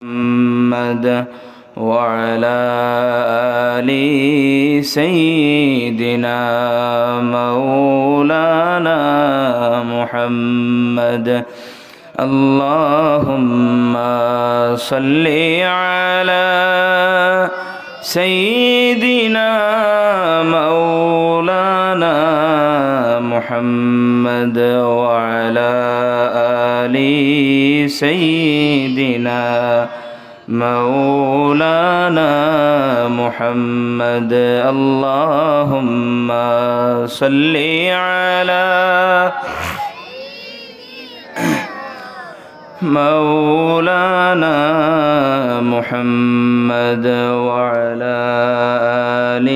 محمد وعلى آل سيدنا مولانا محمد اللهم صل على سيدنا مولانا محمد وعلى آل سيدنا مولانا محمد اللهم صل على مولانا محمد وعلى آل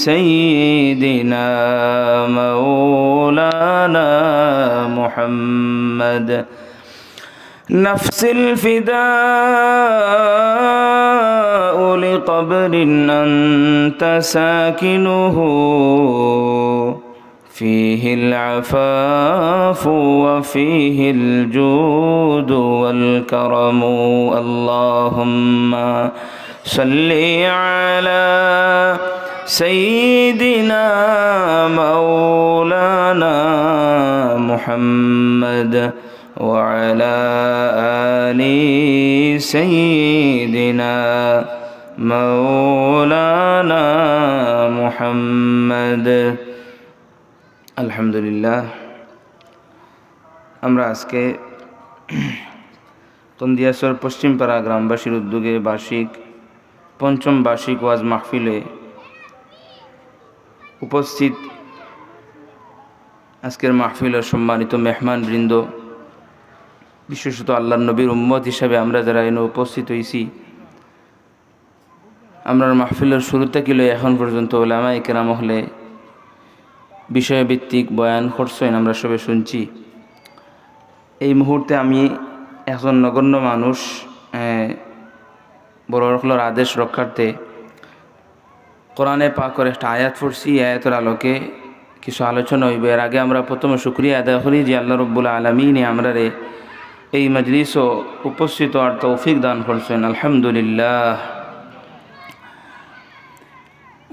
سيدنا مولانا محمد نفس الفداء لقبر أنت ساكنه فيه العفاف وفيه الجود والكرم اللهم صل على سيدنا مولانا محمد وعلى آل سيدنا مولانا محمد আলহামদুলিল্লাহ। আমরা আজকে কন্দিয়াসর পশ্চিমপাড়া গ্রামবাসীর উদ্যোগে পঞ্চম বার্ষিক ওয়াজ মাহফিলে উপস্থিত আজকের মাহফিলের সম্মানিত মেহমান বৃন্দ, বিশেষত আল্লাহর নবীর উম্মত হিসাবে আমরা যারা এনে উপস্থিত হয়েছি, আমরা মাহফিলের শুরু থেকে এখন পর্যন্ত ওলামায়ে কেরাম হলে বিষয়ভিত্তিক বয়ান করছেন, আমরা সবে শুনছি। এই মুহূর্তে আমি একজন নগণ্য মানুষ, বড় হলোর আদেশ রক্ষার্থে কোরআনে পাকের একটা আয়াত পড়ছি। আয়াতের আলোকে কিছু আলোচনা হইব। এর আগে আমরা প্রথমে শুকরিয়া আদায় করি যে আল্লাহ রব্বুল আলামিন আমরারে এই মজলিসও উপস্থিত আর তৌফিক দান করছেন, আলহামদুলিল্লাহ।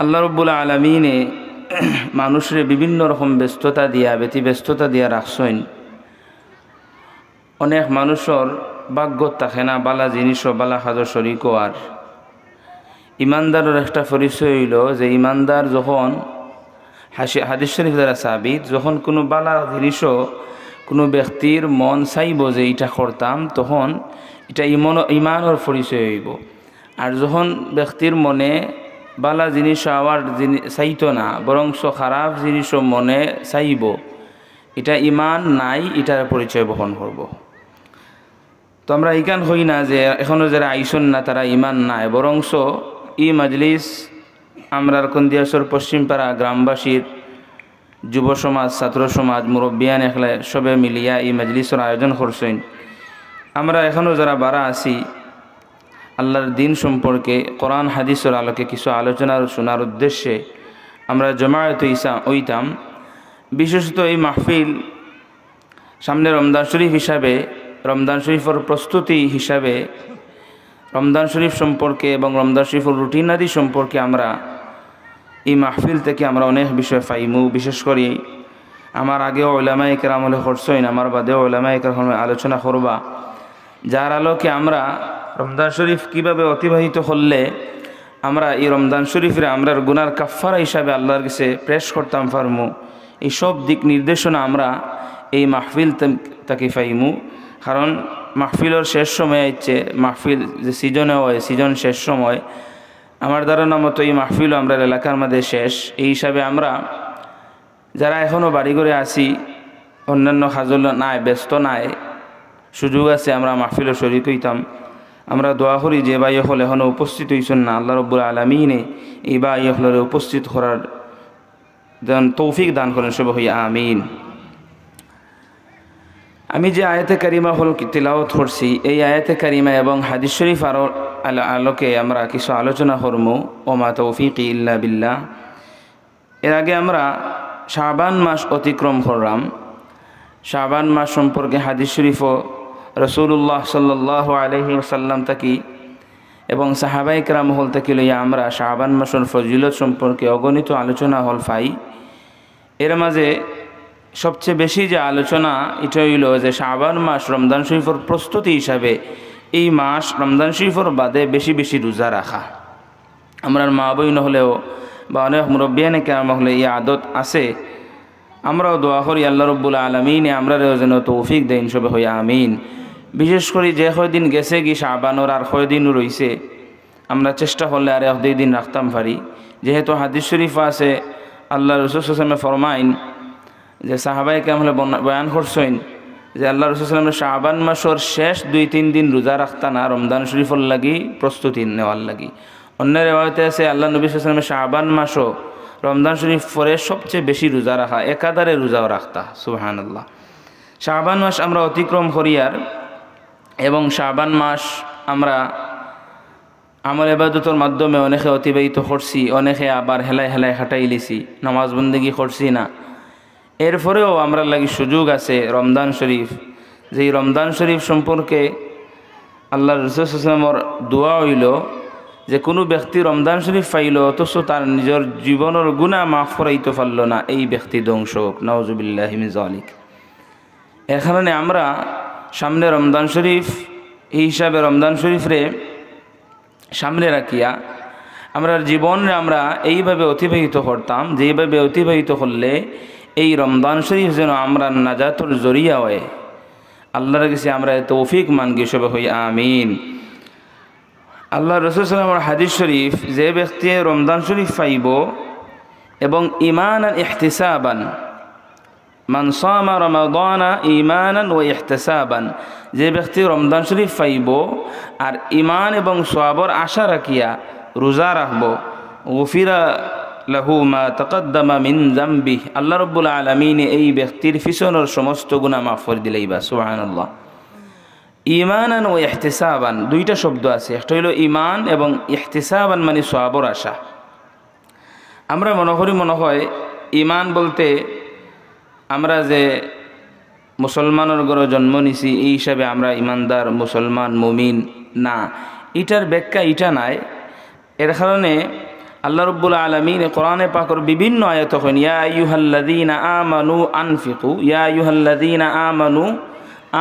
আল্লাহ রব্বুল আলামিনে মানুষের বিভিন্ন রকম ব্যস্ততা দিয়া রাখছেন। অনেক মানুষের ভাগ্য থাকে না বালা জিনিসও বালা খাজো শরিকও। আর ইমানদারের একটা পরিচয় হইল যে ইমানদার যখন হাদিস শরীফ দ্বারা সাবিত, যখন কোনো বালা জিনিসও কোনো ব্যক্তির মন চাইব যে এটা করতাম, তখন এটা ইমানের পরিচয় হইব। আর যখন ব্যক্তির মনে বালা জিনিস আবার চাইতো না, বরং খারাপ জিনিসও মনে চাইব, এটা ইমান নাই, এটার পরিচয় বহন করব। তো আমরা ইকান হই না যে এখনও যারা আইসন না তারা ইমান নাই, বরং ই মজলিস আমরার কন্দিয়াসর পশ্চিমপাড়া গ্রামবাসীর যুব সমাজ, ছাত্র সমাজ, মুরব্বিয়ান এখলে সবে মিলিয়া এই মজলিসের আয়োজন করছেন। আমরা এখনও যারা বারা আছি আল্লাহর দিন সম্পর্কে কোরআন হাদিসের আলোকে কিছু আলোচনা শোনার উদ্দেশ্যে আমরা জমায়েত হইতাম। বিশেষত এই মাহফিল সামনে রমজান শরীফ হিসাবে, রমজান শরীফের প্রস্তুতি হিসাবে রমজান শরীফ সম্পর্কে এবং রমজান শরীফের রুটিন আদি সম্পর্কে আমরা এই মাহফিল থেকে আমরা অনেক বিষয় পাইমু। বিশেষ করে আমার আগেও উলামায়ে কেরাম হলে করছেন, আমার বাদেও উলামায়ে কেরাম আলোচনা করবা, যার আলোকে আমরা রমজান শরীফ কিভাবে অতিবাহিত করলে আমরা এই রমজান শরীফের আমরার গুনার কাফারা হিসাবে আল্লাহর কাছে প্রেস করতাম পারমু, এই সব দিক নির্দেশনা আমরা এই মাহফিল তাকে পাইমু। কারণ মাহফিলের শেষ সময় হচ্ছে, মাহফিল যে সিজনে হয়, সিজন শেষ সময়, আমার ধারণা মতো এই মাহফিলও আমরা এলাকার মধ্যে শেষ। এই হিসাবে আমরা যারা এখনও বাড়িঘরে আছি, অন্যান্য কাজল নাই, ব্যস্ত নাই, সুযোগ আছে আমরা মাহফিলও শরীক হইতাম। আমরা দোয়া করি যে ভাই হল এখনও উপস্থিত হইছেন না, আল্লাহ রব্বুল আলামিনে এই ভাই হলের উপস্থিত করার যেন তৌফিক দান করেন, সব হই আমিন। আমি যে আয়াতে কারিমা হল তিলাওয়াত করছি, এই আয়াতে কারিমা এবং হাদিস শরীফ আলোকে আমরা কিছু আলোচনা করবো। ওমা তৌফিকি ইল্লা বিল্লাহ। এর আগে আমরা শাবান মাস অতিক্রম করলাম। শাবান মাস সম্পর্কে হাদিস শরীফও রসুল্লাহ সাল্লাল্লাহু আলাইহি ওয়াসাল্লাম তাকি এবং সাহাবায়ে কেরাম হল তাকি লইয়া আমরা শাবান মাসের ফজিলত সম্পর্কে অগণিত আলোচনা হল পাই। এর মাঝে সবচেয়ে বেশি যে আলোচনা এটা হইল যে শাবান মাস রমজান শরীফের প্রস্তুতি হিসাবে এই মাস রমজান শরীফের বাদে বেশি বেশি রোজা রাখা। আমরা মা বইন হলেও বা অনেক মুরব্বিয়ানে কেরাম হলে এই আদত আছে। আমরাও দোয়া করি আল্লাহ রব্বুল আলমিনে আমরাও যেন তৌফিক দেন সবে হইয়া আমিন। বিশেষ করে যে কয়দিন গেছে কি শাবানোর আর কয়দিনও রয়েছে, আমরা চেষ্টা করলে আর 1-2 দিন রাখতাম পারি। যেহেতু হাদিস শরীফ আছে আল্লাহ রসুল সাল্লাল্লাহু ফরমাইন যে সাহাবায়ে কেরাম হলে বয়ান করছেন যে আল্লাহ রসুল সাল্লাল্লাহু শাবান মাসের শেষ 2-3 দিন রোজা রাখতা না রমজান শরীফের লাগি প্রস্তুতি নেওয়ার লাগি। অন্য রেওয়ায়তে আছে আল্লাহ নবী সাল্লাল্লাহু আলাইহি ওয়াসাল্লাম শাবান মাসও রমজান শরীফ পরে সবচেয়ে বেশি রোজা রাখা, একাধারে রোজাও রাখতা। সুবহানাল্লাহ। শাবান মাস আমরা অতিক্রম করিয়ার এবং শাবান মাস আমরা আমল ইবাদতের মাধ্যমে অনেকে অতিবাহিত করছি, অনেকে আবার হেলায় হেলায় হাঁটাই লিছি, নামাজ বন্দেগি করছি না। এরপরেও আমরা লাগি সুযোগ আছে রমজান শরীফ, যেই রমজান শরীফ সম্পর্কে আল্লাহ রাসূল সাল্লাল্লাহু আলাইহি ওয়াসাল্লামের দোয়া হইল যে কোনো ব্যক্তি রমজান শরীফ পাইল অথচ তার নিজের জীবনের গুনাহ মাফ করাইতে পারল না, এই ব্যক্তি ধ্বংস হোক, নাউজুবিল্লাহি মিন যালিক। এর কারণে আমরা সামনে রমজান শরীফ এই হিসাবে রমজান শরীফরে সামনে রাখিয়া আমরা জীবনে আমরা এইভাবে অতিবাহিত করতাম, যেইভাবে অতিবাহিত করলে এই রমজান শরীফ যেন আমরা নাজাতুর জরিয়া হয়। আল্লাহর কাছে আমরা তৌফিক মানগি সবে হই আমিন। আল্লাহ রাসূল সাল্লাল্লাহু আলাইহি ওয়াসাল্লামের হাদিস শরীফ, যে ব্যক্তি রমজান শরীফ পাইব এবং ঈমানান ইহতিসাবান, মান সামা রমাদানা ঈমানান ওয়া ইহতিসাবান, যে ব্যক্তি রমজান শরীফ পাইব আর ঈমান এবং সওয়াবের আশা রাখিয়া রোজা রাখব, গুফিরা লাহু মা তাকাদ্দামা মিন যামবি, আল্লাহ রাব্বুল আলামিন এই ব্যক্তির পিছনের সমস্ত গুনাহ মাফ করে দিলেইবা। সুবহানাল্লাহ। ঈমানান ও ইহতিসাবান দুইটা শব্দ আছে, একটা হইল ঈমান এবং ইহতিসাবান মানে সওয়াবের আশা। আমরা মনে হয় ঈমান বলতে আমরা যে মুসলমানের ঘরে জন্ম নিছি এই হিসাবে আমরা ঈমানদার মুসলমান মুমিন না, এটার ব্যাখ্যা এটা নাই। এর কারণে আল্লাহ রাব্বুল আলামিন কোরআনে পাকের বিভিন্ন আয়াত কইন ইয়া আইয়ুহাল্লাযীনা আমানু আনফিকু, ইয়া আইয়ুহাল্লাযীনা আমানু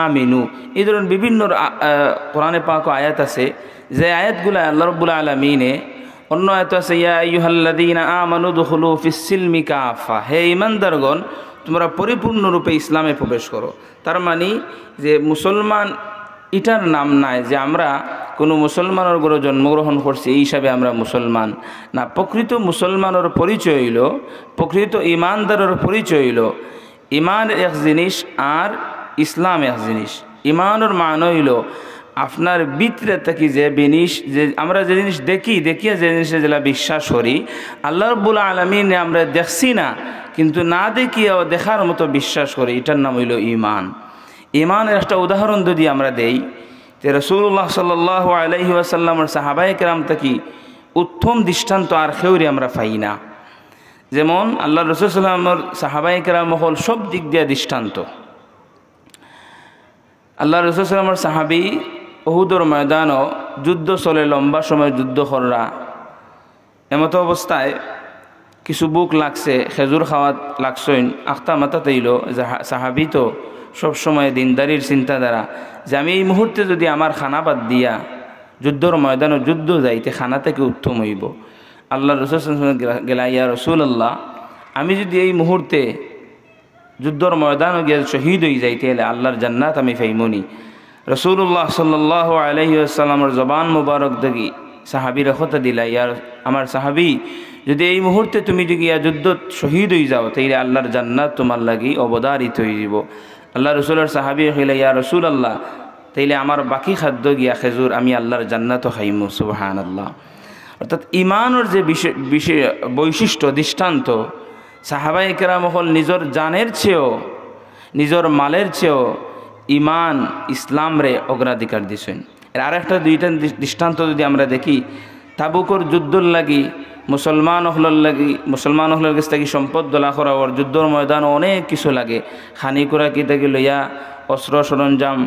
আমিনু, এই ধরনের বিভিন্ন কোরআনে পাক আয়াত আছে যে আয়াতগুলো আল্লাহ রাব্বুল আলামিনে অন্য আয়াত আছে ইয়া আইয়ুহাল্লাযীনা আমানু দুখুলু ফিস সিলমি কাফা, হে ঈমানদারগণ তোমরা পরিপূর্ণরূপে ইসলামে প্রবেশ করো। তার মানে যে মুসলমান এটার নাম নাই যে আমরা কোনো মুসলমানের ঘরে জন্মগ্রহণ করছি এই হিসাবে আমরা মুসলমান না। প্রকৃত মুসলমানের পরিচয় হইল, প্রকৃত ঈমানদারের পরিচয় হইল ঈমান এক জিনিস আর ইসলাম এক জিনিস। ঈমানের মানে হইল আপনার ভিতরে থাকি যে জিনিস, যে আমরা যে জিনিস দেখিয়া যে জিনিসে যেটা বিশ্বাস করি, আল্লাহ রাব্বুল আলামিন আমরা দেখছি না কিন্তু না দেখিয়াও দেখার মতো বিশ্বাস করি, এটার নাম হইল ঈমান। ঈমানের একটা উদাহরণ যদি আমরা দেই, যে রাসূলুল্লাহ সাল্লাল্লাহু আলাইহি ওয়াসাল্লামের সাহাবায়ে কেরাম থাকি উত্তম দৃষ্টান্ত আর কেউরে আমরা পাই না। যেমন আল্লাহ রাসূল সাল্লাল্লাহু আলাইহি ওয়াসাল্লামের সাহাবায়ে কেরাম হল সব দিক দিয়ে দৃষ্টান্ত। আল্লাহ রাসূল সাল্লাল্লাহু আলাইহি ওয়াসাল্লামের সাহাবী উহুদের ময়দানও যুদ্ধ চলে, লম্বা সময় যুদ্ধ কররা, এমতো অবস্থায় কিছু বুক লাগছে, খেজুর খাওয়াত লাগছেন, আখতা মাথা তৈল। সাহাবী তো সবসময় দিনদারির চিন্তাধারা যে আমি এই মুহূর্তে যদি আমার খানা বাদ দিয়া যুদ্ধর ময়দানও যুদ্ধ যাইতে খানা থেকে উত্তম হইব। আল্লাহ রাসূল সাল্লাল্লাহু আলাইহি ওয়াসাল্লাম গেলা ইয়া রাসূলুল্লাহ, আমি যদি এই মুহূর্তে যুদ্ধর ময়দানও গিয়ে শহীদ হয়ে যাইতে হলে আল্লাহর জান্নাত আমি পাইমনি। রাসূলুল্লাহ সাল্লাল্লাহু আলাইহি ওয়াসাল্লামের জবান মুবারক দেখি সাহাবীরা কথা দিলা, ইয়ার আমার সাহাবী যদি এই মুহূর্তে তুমি যদি ইয়া যুদ্ধ শহীদ হয়ে যাও তাইলে আল্লাহর জান্নাত তোমার লাগি অবধারিত হয়ে যাব। আল্লাহ রাসূলের সাহাবী হইলা ইয়া রাসূলুল্লাহ, তাইলে আমার বাকি খাদ্য গিয়া খেজুর আমি আল্লাহর জান্নাতও খাইমু। সুবহানাল্লাহ। অর্থাৎ ঈমানের যে বৈশিষ্ট্য দৃষ্টান্ত, সাহাবায়ে কেরাম হল নিজের জানের চেয়েও নিজের মালের চেয়েও ঈমান ইসলাম রে অগ্রাধিকার দিছেন। এর আরেকটা দুইটা দৃষ্টান্ত যদি আমরা দেখি, তাবুকর যুদ্ধর লাগি মুসলমান হলের কাছ থেকে সম্পদ দোলা করা, ওর যুদ্ধর ময়দান অনেক কিছু লাগে, খানি কুড়া কি থেকে লইয়া অস্ত্র সরঞ্জাম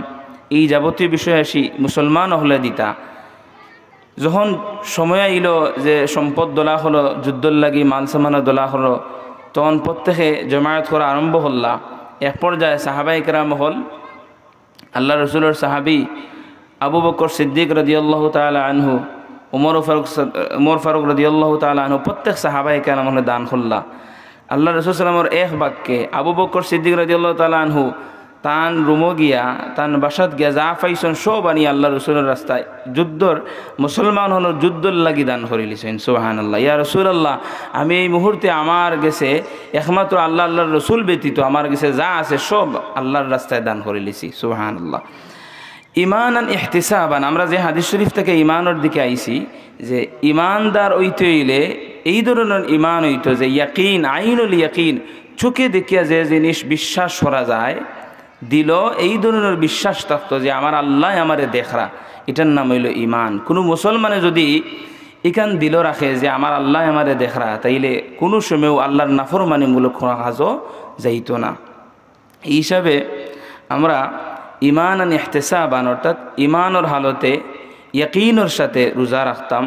এই যাবতীয় বিষয় আসি মুসলমান হলে দিতা। যখন সময় আইল যে সম্পদ দোলা হলো, যুদ্ধর লাগি মাল সামানো দোলা হলো, তখন প্রত্যেকে জমায়েত করা আরম্ভ হল্লা। এক পর্যায়ে সাহাবায়ে কেরাম হল আল্লাহ রসুলের সাহাবি আবু বকর সিদ্দিক রাদিয়াল্লাহু তাআলা আনহু, উমর ফারুক রাদিয়াল্লাহু তাআলা আনহু, প্রত্যেক সাহাবায়ে কেরাম হলে দান করলা। আল্লাহ রসুল সাল্লামের এক বাক্যে আবু বকর সিদ্দিক রাদিয়াল্লাহু তাআলা আনহু তান রুমো গিয়া তান বাসাত গিয়া যা পাইছেন সব আনি আল্লাহ রসুলের রাস্তায় যুদ্ধর মুসলমান হল যুদ্ধর লাগি দান করিলিছেন। সুবহানাল্লাহ। ইয়া রাসূলুল্লাহ, আমি এই মুহূর্তে আমার গেছে একমাত্র আল্লাহর রসুল ব্যতীত আমার গেছে যা আছে সব আল্লাহর রাস্তায় দান করিলিছি। সুবহানাল্লাহ। ইমানান ইহতিসাবান, আমরা যে হাদিস শরীফ থেকে ইমানের দিকে আইছি যে ইমানদার হইতে হইলে এই ধরনের ইমান হইতো যে ইয়াকিন, আইনুল ইয়াকিন, চোখে দেখিয়া যে জিনিস বিশ্বাস করা যায়, দিল এই ধরনের বিশ্বাস থাকতো যে আমার আল্লাহ আমারে দেখরা, এটার নাম হইল ইমান। কোনো মুসলমানে যদি এখান দিল রাখে যে আমার আল্লাহ আমারে দেখরা, তাইলে কোনো সময়ও আল্লাহর নাফরমানিমূলক কাজও যাইতো না। এই হিসাবে আমরা ইমান আন ইহতিসাবান অর্থাৎ ইমানের হালতে ইয়াকিনের সাথে রোজা রাখতাম,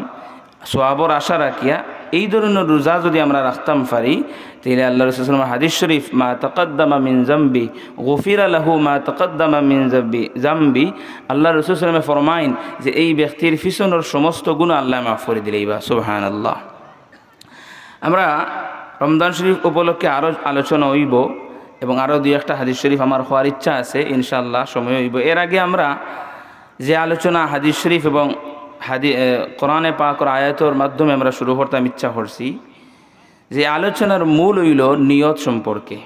সওয়াবর আশা রাখিয়া এই ধরনের রোজা যদি আমরা রাখতাম পারি, তাহলে আল্লাহ রাসূল সাল্লাল্লাহু আলাইহি ওয়াসাল্লাম হাদিস শরীফ মা তাকাদ্দামা মিন যামবি গুফিরা লাহু মা তাকাদ্দামা মিন যামবি, আল্লাহ রাসূল সাল্লাল্লাহু আলাইহি ওয়াসাল্লাম ফরমাইন যে এই ব্যক্তির পিছনের সমস্ত গুনাহ আল্লাহ মাফ করে দিলেইবা। সুবহানাল্লাহ। আমরা রমজান শরীফ উপলক্ষে আরও আলোচনা হইব এবং আরও দুই একটা হাদিস শরীফ আমার হওয়ার ইচ্ছা আছে, ইনশাআল্লাহ সময় হইব। এর আগে আমরা যে আলোচনা হাদিস শরীফ এবং কোরআনে পাকের আয়াতের মাধ্যমে আমরা শুরু করতাম ইচ্ছা করছি, যে আলোচনার মূল হইল নিয়ত সম্পর্কে।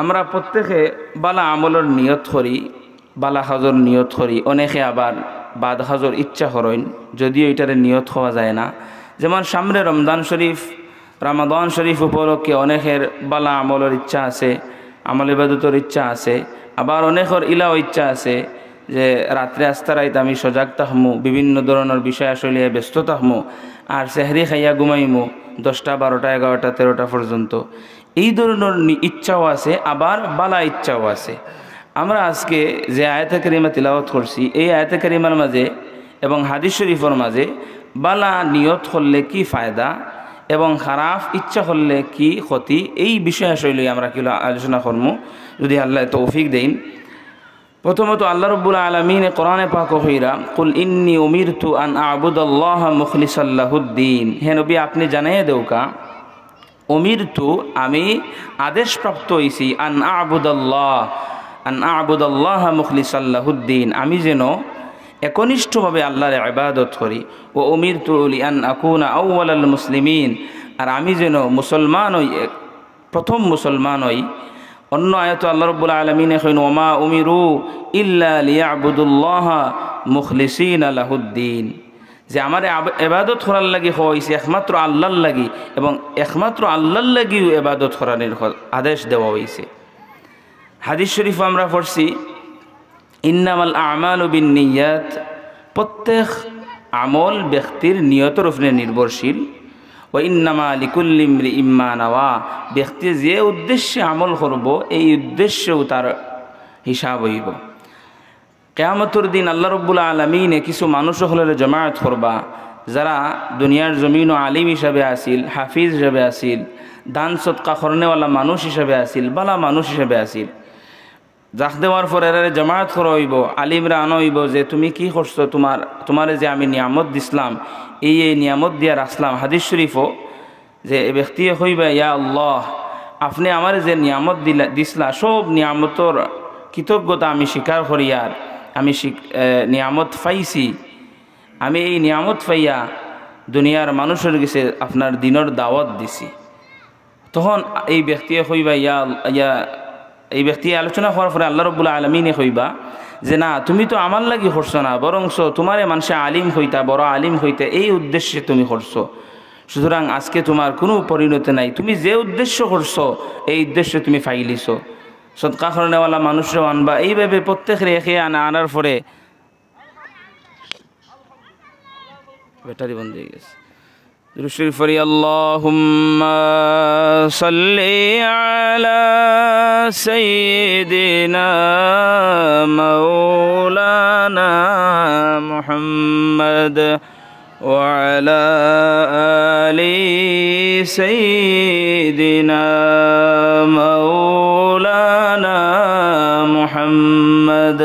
আমরা প্রত্যেকে বালা আমলের নিয়ত করি, বালা হাজর নিয়ত করি, অনেকে আবার বাদ হাজর ইচ্ছা করেন, যদিও এটারে নিয়ত হওয়া যায় না। যেমন সামনে রমজান শরীফ, রমাদান শরীফ উপলক্ষে অনেকের বালা আমলের ইচ্ছা আছে, আমল ইবাদতের ইচ্ছা আছে, আবার অনেকের ইলাও ইচ্ছা আছে যে রাত্রে আস্তা রাইতে আমি সজাগ থাকমু, বিভিন্ন ধরনের বিষয় আসলে ব্যস্ত থাকমু, আর সেহরি খাইয়া ঘুমাইমু 10টা 12টা 11টা 13টা পর্যন্ত। এই ধরনের ইচ্ছাও আছে, আবার বালা ইচ্ছাও আছে। আমরা আজকে যে আয়াতে কারিমা তিলাওয়াত করছি, এই আয়াতে কারিমার মাঝে এবং হাদিস শরীফের মাঝে বালা নিয়ত করলে কি ফায়দা এবং খারাপ ইচ্ছা করলে কি ক্ষতি, এই বিষয় আসলে আমরা কি আলোচনা করবো যদি আল্লাহ তৌফিক দেন। প্রথমত আল্লাহ রাব্বুল আলামিন কোরআনে পাক কইরা কুল ইন্নী উমিরতু আন আ'বুদাল্লাহ মুখলিসাল লাহুদ্দিন, হে নবী আপনি জানাইয়ে দেউকা উমিরতু আমি আদেশপ্রাপ্ত হইছি আন আ'বুদাল্লাহ মুখলিসাল লাহুদ্দিন, আমি যেন একনিষ্ঠভাবে আল্লাহর ইবাদত করি। ও উমিরতু লিআন আকুনা আউওয়ালাল মুসলিমিন, আর আমি যেন মুসলমান হই, প্রথম মুসলমান হই। অন্য আয়াত আল্লাহ রাব্বুল আলামিন কইন ওমা উমিরু ইল্লা লিয়াবুদুল্লাহ মুখলিসিনা লাহুদ্দিন, যে আমার ইবাদত করার লাগি হইছে একমাত্র আল্লাহর লাগি এবং একমাত্র আল্লাহর লাগিও ইবাদত করার আদেশ দেওয়া হইছে। হাদিস শরীফ আমরা পড়ছি ইন্নামাল আমালু বিন্নিয়াত, প্রত্যেক আমল ব্যক্তির নিয়তের উপরে নির্ভরশীল। ও ইন্নামা লিকুল্লি ইমরিইম মা নাওয়া, ব্যক্তি যে উদ্দেশ্যে আমল করব এই উদ্দেশ্যেও তার হিসাব হইব। কিয়ামতের দিন আল্লাহ রাব্বুল আলামিনে কিছু মানুষ হলের জমায়েত করবা, যারা দুনিয়ার জমিন ও আলিম হিসাবে আসিল, হাফিজ হিসাবে আসিল, দান সদকা করনেওয়ালা মানুষ হিসাবে আসিল, বালা মানুষ হিসাবে আসিল। জাখ দেওয়ার পর এরা জমায়েত করা হইব, আলিমরা আনা হইব যে তুমি কি করছো, তোমারে যে আমি নিয়ামত দিসলাম, এই নিয়ামত দিয়া রাখলাম। হাদিস শরীফও যে ব্যক্তি হইবা ইয়া আল্লাহ আপনি আমার যে নিয়ামত দিসলা সব নিয়ামতর কৃতজ্ঞতা আমি স্বীকার করি, আর আমি নিয়ামত পাইছি, আমি এই নিয়ামত পাইয়া দুনিয়ার মানুষের কাছে আপনার দিনের দাওয়াত দিছি। তখন এই ব্যক্তি হইবা এই ব্যক্তি আলোচনা হওয়ার পরে আল্লাহ রাব্বুল আলামিনে কইবা যে না তুমি তো আমার লাগি করছো না, বরংস তোমারে মানুষে আলিম হইতা, বড় আলিম হইতা, এই উদ্দেশ্যে তুমি করছো। সুতরাং আজকে তোমার কোনো পরিণতি নাই, তুমি যে উদ্দেশ্য করছো এই উদ্দেশ্যে তুমি ফাইলিছো। সদকা করনেওয়ালা মানুষরাও আনবা, এইভাবে প্রত্যেকের একে আনার পরে ব্যাটারি বন্ধ হয়ে গেছে। দুরূদ পড়ি আল্লাহুম্মা সাল্লি আলা সাইয়্যিদিনা মাওলানা মুহাম্মদ ওয়া আলা আলি সাইয়্যিদিনা মাওলানা মুহাম্মদ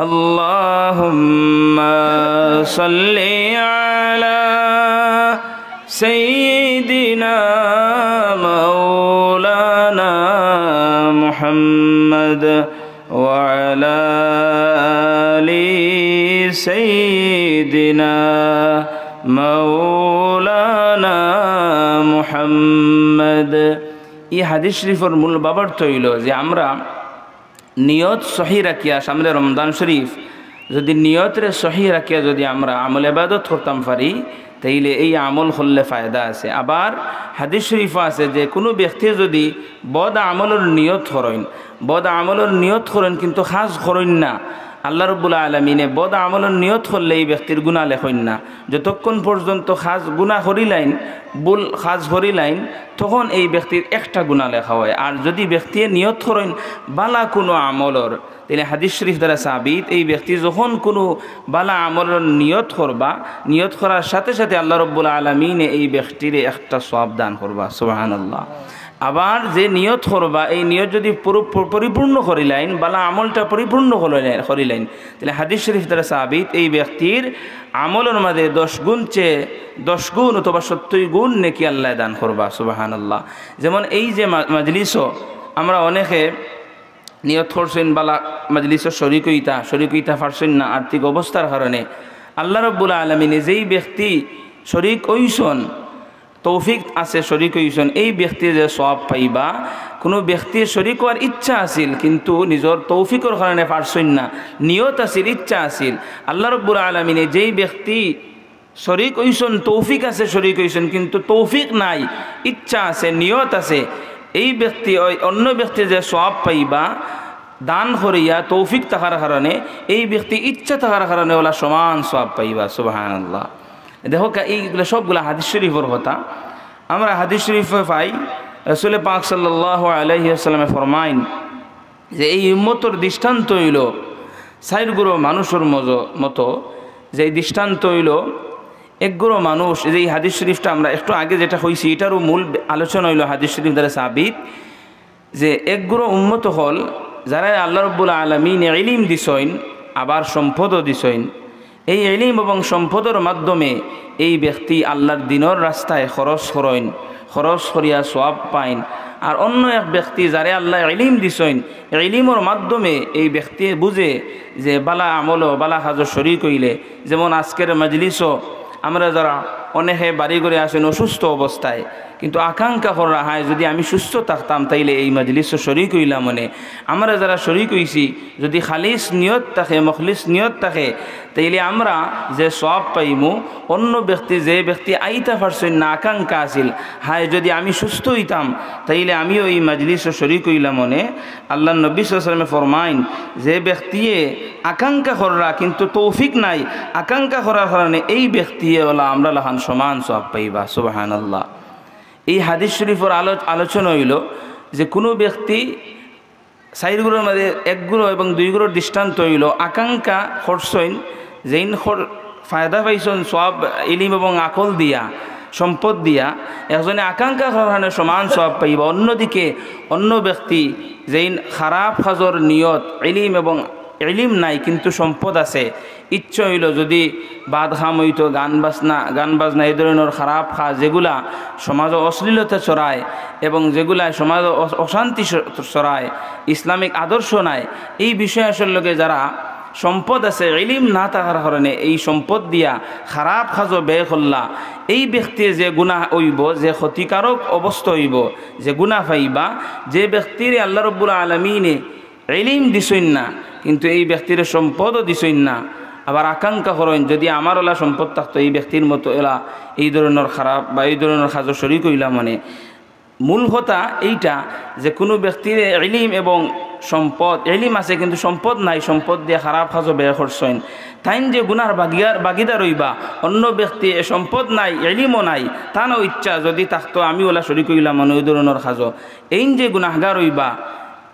আল্লাহুম্মা সাল্লি আলা سيدنا مولانا محمد وعلى آل سيدنا مولانا محمد এই হাদিস শরীফের মূল বাবার্থ হইল যে আমরা নিয়ত সহি রাখিয়া সামনে রমজান শরীফ যদি নিয়তরে সহি রাখিয়া যদি আমরা আমল ইবাদত করতাম পারি তাইলে এই আমল করলে ফায়দা আছে। আবার হাদিস শরীফ আছে যে কোনো ব্যক্তি যদি বদ আমলের নিয়ত করেন কিন্তু খাস করেন না, আল্লাহ রাব্বুল আলামিনে বদ আমলের নিয়ত করলে এই ব্যক্তির গুনাহ লেখেন না। যতক্ষণ পর্যন্ত খাস গুনাহ করিলাইন ভুল খাস করিলাইন তখন এই ব্যক্তির একটা গুনাহ লেখা হয়। আর যদি ব্যক্তি নিয়ত করেন বালা কোনো আমলর, তাহলে হাদিস শরীফ দ্বারা সাবিত এই ব্যক্তি যখন কোনো বালা আমলের নিয়ত করবা, নিয়ত করার সাথে সাথে আল্লাহ রাব্বুল আলামিনে এই ব্যক্তির একটা সওয়াব দান করবা। সুবহানাল্লাহ। আবার যে নিয়ত করবা এই নিয়ত যদি পরিপূর্ণ করিলাইন, বালা আমলটা পরিপূর্ণ করিলাইন, তাহলে হাদিস শরীফ দ্বারা সাবিত এই ব্যক্তির আমলের মাঝে 10 গুণ অথবা 70 গুণ নেকি আল্লাহ দান করবা। সুবহানাল্লাহ। যেমন এই যে মাজলিসও আমরা অনেকে নিয়ত করছেন বালা মাজলিসের শরীক পারছেন না আর্থিক অবস্থার কারণে, আল্লাহ রাব্বুল আলামিনে যেই ব্যক্তি শরীক হইছেন তৌফিক আছে শরীক হইছেন এই ব্যক্তি যে সওয়াব পাইবা, কোনো ব্যক্তির শরীক হওয়ার ইচ্ছা আছিল কিন্তু নিজের তৌফিকের কারণে পারছেন না, নিয়ত আছিল ইচ্ছা আছিল, আল্লাহ রাব্বুল আলামিনে যেই ব্যক্তি শরীক হইছেন তৌফিক আছে শরীক হইছেন কিন্তু তৌফিক নাই, ইচ্ছা আছে নিয়ত আছে, এই ব্যক্তি অন্য ব্যক্তি যে সওয়াব পাইবা দান করিয়া তৌফিক থাকার কারণে এই ব্যক্তি ইচ্ছা থাকার কারণে ওলা সমান সওয়াব পাইবা। সুবহানাল্লাহ। দেখো এইগুলো সবগুলো হাদিস শরীফের কথা। আমরা হাদিস শরীফে পাই রাসূল পাক সাল্লাল্লাহু আলাইহি ওয়াসাল্লামে ফরমাইন যে এই উম্মতের দৃষ্টান্ত হইল 4 গুরু মানুষের মতো, যে দৃষ্টান্ত হইল এক গুরু মানুষ। এই হাদিস শরীফটা আমরা একটু আগে যেটা হয়েছি এটারও মূল আলোচনা হইল হাদিস শরীফ দ্বারা সাবিত যে এক গুরু উম্মত হল যারা আল্লাহ রাব্বুল আলামিন ইলম দিছেন আবার সম্পদও দিছেন। এই ইলম এবং সম্পদের মাধ্যমে এই ব্যক্তি আল্লাহর দ্বীনের রাস্তায় খরচ করিয়া সওয়াব পাইন। আর অন্য এক ব্যক্তি যারে আল্লাহ ইলম দিছেন ইলমের মাধ্যমে এই ব্যক্তি বুঝে যে বালা আমল বালা কাজও শরীক হইলে, যেমন আজকের মজলিসও আমরা যারা অনেকে বাড়ি করে আসেন অসুস্থ অবস্থায় কিন্তু আকাঙ্ক্ষা করা হয় যদি আমি সুস্থ থাকতাম তাইলে এই মজলিসও শরীক হইলাম। মানে আমরা যারা শরীক হইছি যদি খালিস নিয়ত থাকে মখলিস নিয়ত থাকে তাইলে আমরা যে সওয়াব পাইমু অন্য ব্যক্তি যে ব্যক্তি আইতা পারছেন না আকাঙ্ক্ষা আছিল হায় যদি আমি সুস্থ হইতাম তাইলে আমিও এই মজলিসও শরীক হইলাম। মনে আল্লাহ নবী সাল্লাল্লাহু আলাইহি ওয়াসাল্লামে ফরমাইন যে ব্যক্তিয়ে আকাঙ্ক্ষা করা কিন্তু তৌফিক নাই, আকাঙ্ক্ষা করার কারণে এই ব্যক্তিয়ে ওলা আমরা লাহান সমান সওয়াব পাইবা। সুবহানাল্লাহ। এই হাদিস শরীফের আলোচনা হইল যে কোনো ব্যক্তি 4 গুরুর মধ্যে 1 গুরু এবং 2 গুরুর দৃষ্টান্ত হইল আকাঙ্ক্ষা করছেন যেইন ফায়দা পাইছেন সওয়াব ইলম এবং আকল দিয়া সম্পদ দিয়া, একজনে আকাঙ্ক্ষা করার সমান সওয়াব পাইবা। অন্যদিকে অন্য ব্যক্তি যেইন খারাপ কাজের নিয়ত ইলম এবং ইলম নাই কিন্তু সম্পদ আছে, ইচ্ছা হইল যদি বাদ খাম হইতো গান বাজনা এই ধরনের খারাপ কাজ যেগুলা সমাজে অশ্লীলতা ছড়ায় এবং যেগুলা সমাজে অশান্তি ছড়ায়, ইসলামিক আদর্শ নাই, এই বিষয় আসলে লোকে যারা সম্পদ আছে ইলম না থাকার কারণে এই সম্পদ দিয়া খারাপ কাজও ব্যয় করলা, এই ব্যক্তি যে গুনাহ হইব যে ক্ষতিকারক অবস্থা হইব যে গুনাহ পাইবা, যে ব্যক্তির আল্লাহ রাব্বুল আলামিনে ইলম দিছেন না কিন্তু এই ব্যক্তির সম্পদও দিছেন না, আবার আকাঙ্ক্ষা করেন যদি আমার ওলা সম্পদ থাকতো এই ব্যক্তির মতো এলা এই ধরনের খারাপ বা এই ধরনের কাজও শরীক হইলাম। মানে মূল কথা এইটা যে কোনো ব্যক্তির ইলম এবং সম্পদ এলিম আছে কিন্তু সম্পদ নাই, সম্পদ দিয়ে খারাপ কাজও ব্যয় করছেন, তাইন যে গুনার বাগিদার হইবা। অন্য ব্যক্তি সম্পদ নাই এলিমও নাই, তা না ইচ্ছা যদি থাকতো আমি ওলা শরিক হইলাম ওই ধরনের কাজও, এই যে গুনাহগার হইবা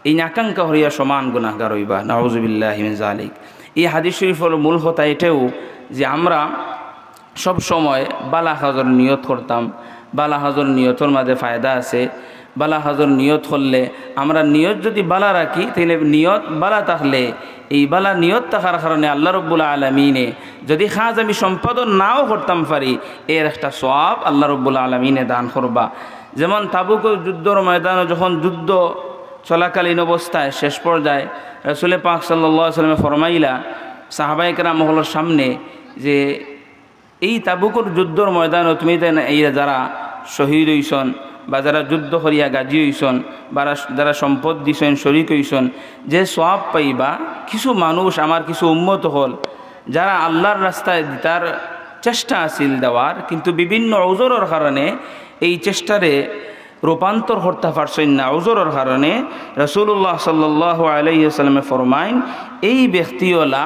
এই আকাঙ্ক্ষা হইয়া সমান গুনাহগার হইবা। নাউজুবিল্লাহি মিন যালিক। এই হাদিস শরীফের মূল কথা এটাও যে আমরা সব সময় বালা কাজের নিয়ত করতাম। বালা কাজের নিয়তের মাঝে ফায়দা আছে। বালা কাজের নিয়ত করলে আমরা নিয়ত যদি বালা রাখি তাহলে নিয়ত বালা থাকলে এই বালা নিয়ত থাকার কারণে আল্লাহ রাব্বুল আলামিনে যদি কাজ আমি সম্পাদন নাও করতাম পারি এর একটা সওয়াব আল্লাহ রাব্বুল আলামিনে দান করবা। যেমন তাবুক যুদ্ধর ময়দানে যখন যুদ্ধ চলাকালীন অবস্থায় শেষ পর্যায়ে রাসূল পাক সাল্লাল্লাহু আলাইহি ওয়াসাল্লাম ফরমাইলা সাহাবায়ে কেরাম মহলের সামনে যে এই তাবুকর যুদ্ধর ময়দানে তুমি এই যারা শহীদ হইছন বা যারা যুদ্ধ করিয়া গাজী হইছন বা যারা সম্পদ দিছেন শরীক হইছন যে সওয়াব পাইবা, কিছু মানুষ আমার কিছু উম্মত হল যারা আল্লাহর রাস্তায় তার চেষ্টা আছিল দেওয়ার কিন্তু বিভিন্ন ওজরের কারণে এই চেষ্টারে রূপান্তর করতে পারছেন না। ওজরের কারণে রাসূলুল্লাহ সাল্লাল্লাহু আলাইহি ওয়াসাল্লাম ফরমাইন এই ব্যক্তিওলা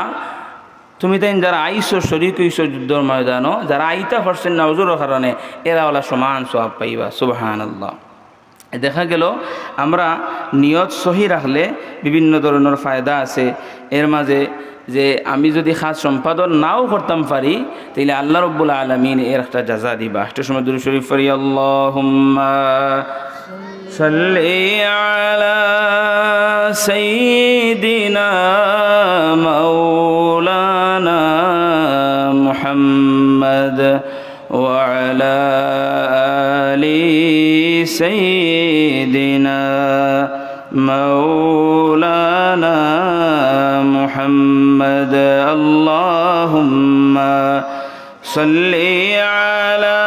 তুমি তাই যারা আইসো শরীক হইছো যুদ্ধর ময়দানও যারা আইতা পারছেন না ওজরের কারণে এরা ওলা সমান সওয়াব পাইবা। সুবহানাল্লাহ। দেখা গেল আমরা নিয়ত সহি রাখলে বিভিন্ন ধরনের ফায়দা আছে। এর মাঝে যে আমি যদি খাস সম্পাদন নাও করতাম পারি তাহলে আল্লাহ রাব্বুল আলামিন এর একটা জাযা দিবা। একটা সময় দুরূদ শরীফ পড়ি আল্লাহুম্মা সাল্লি আলা সাইয়্যিদিনা মাওলানা মুহাম্মদ ওয়া আলা আলি সাইয়্যিদিনা মাওলানা মুহাম্মদ আল্লাহুম্মা সাল্লি আলা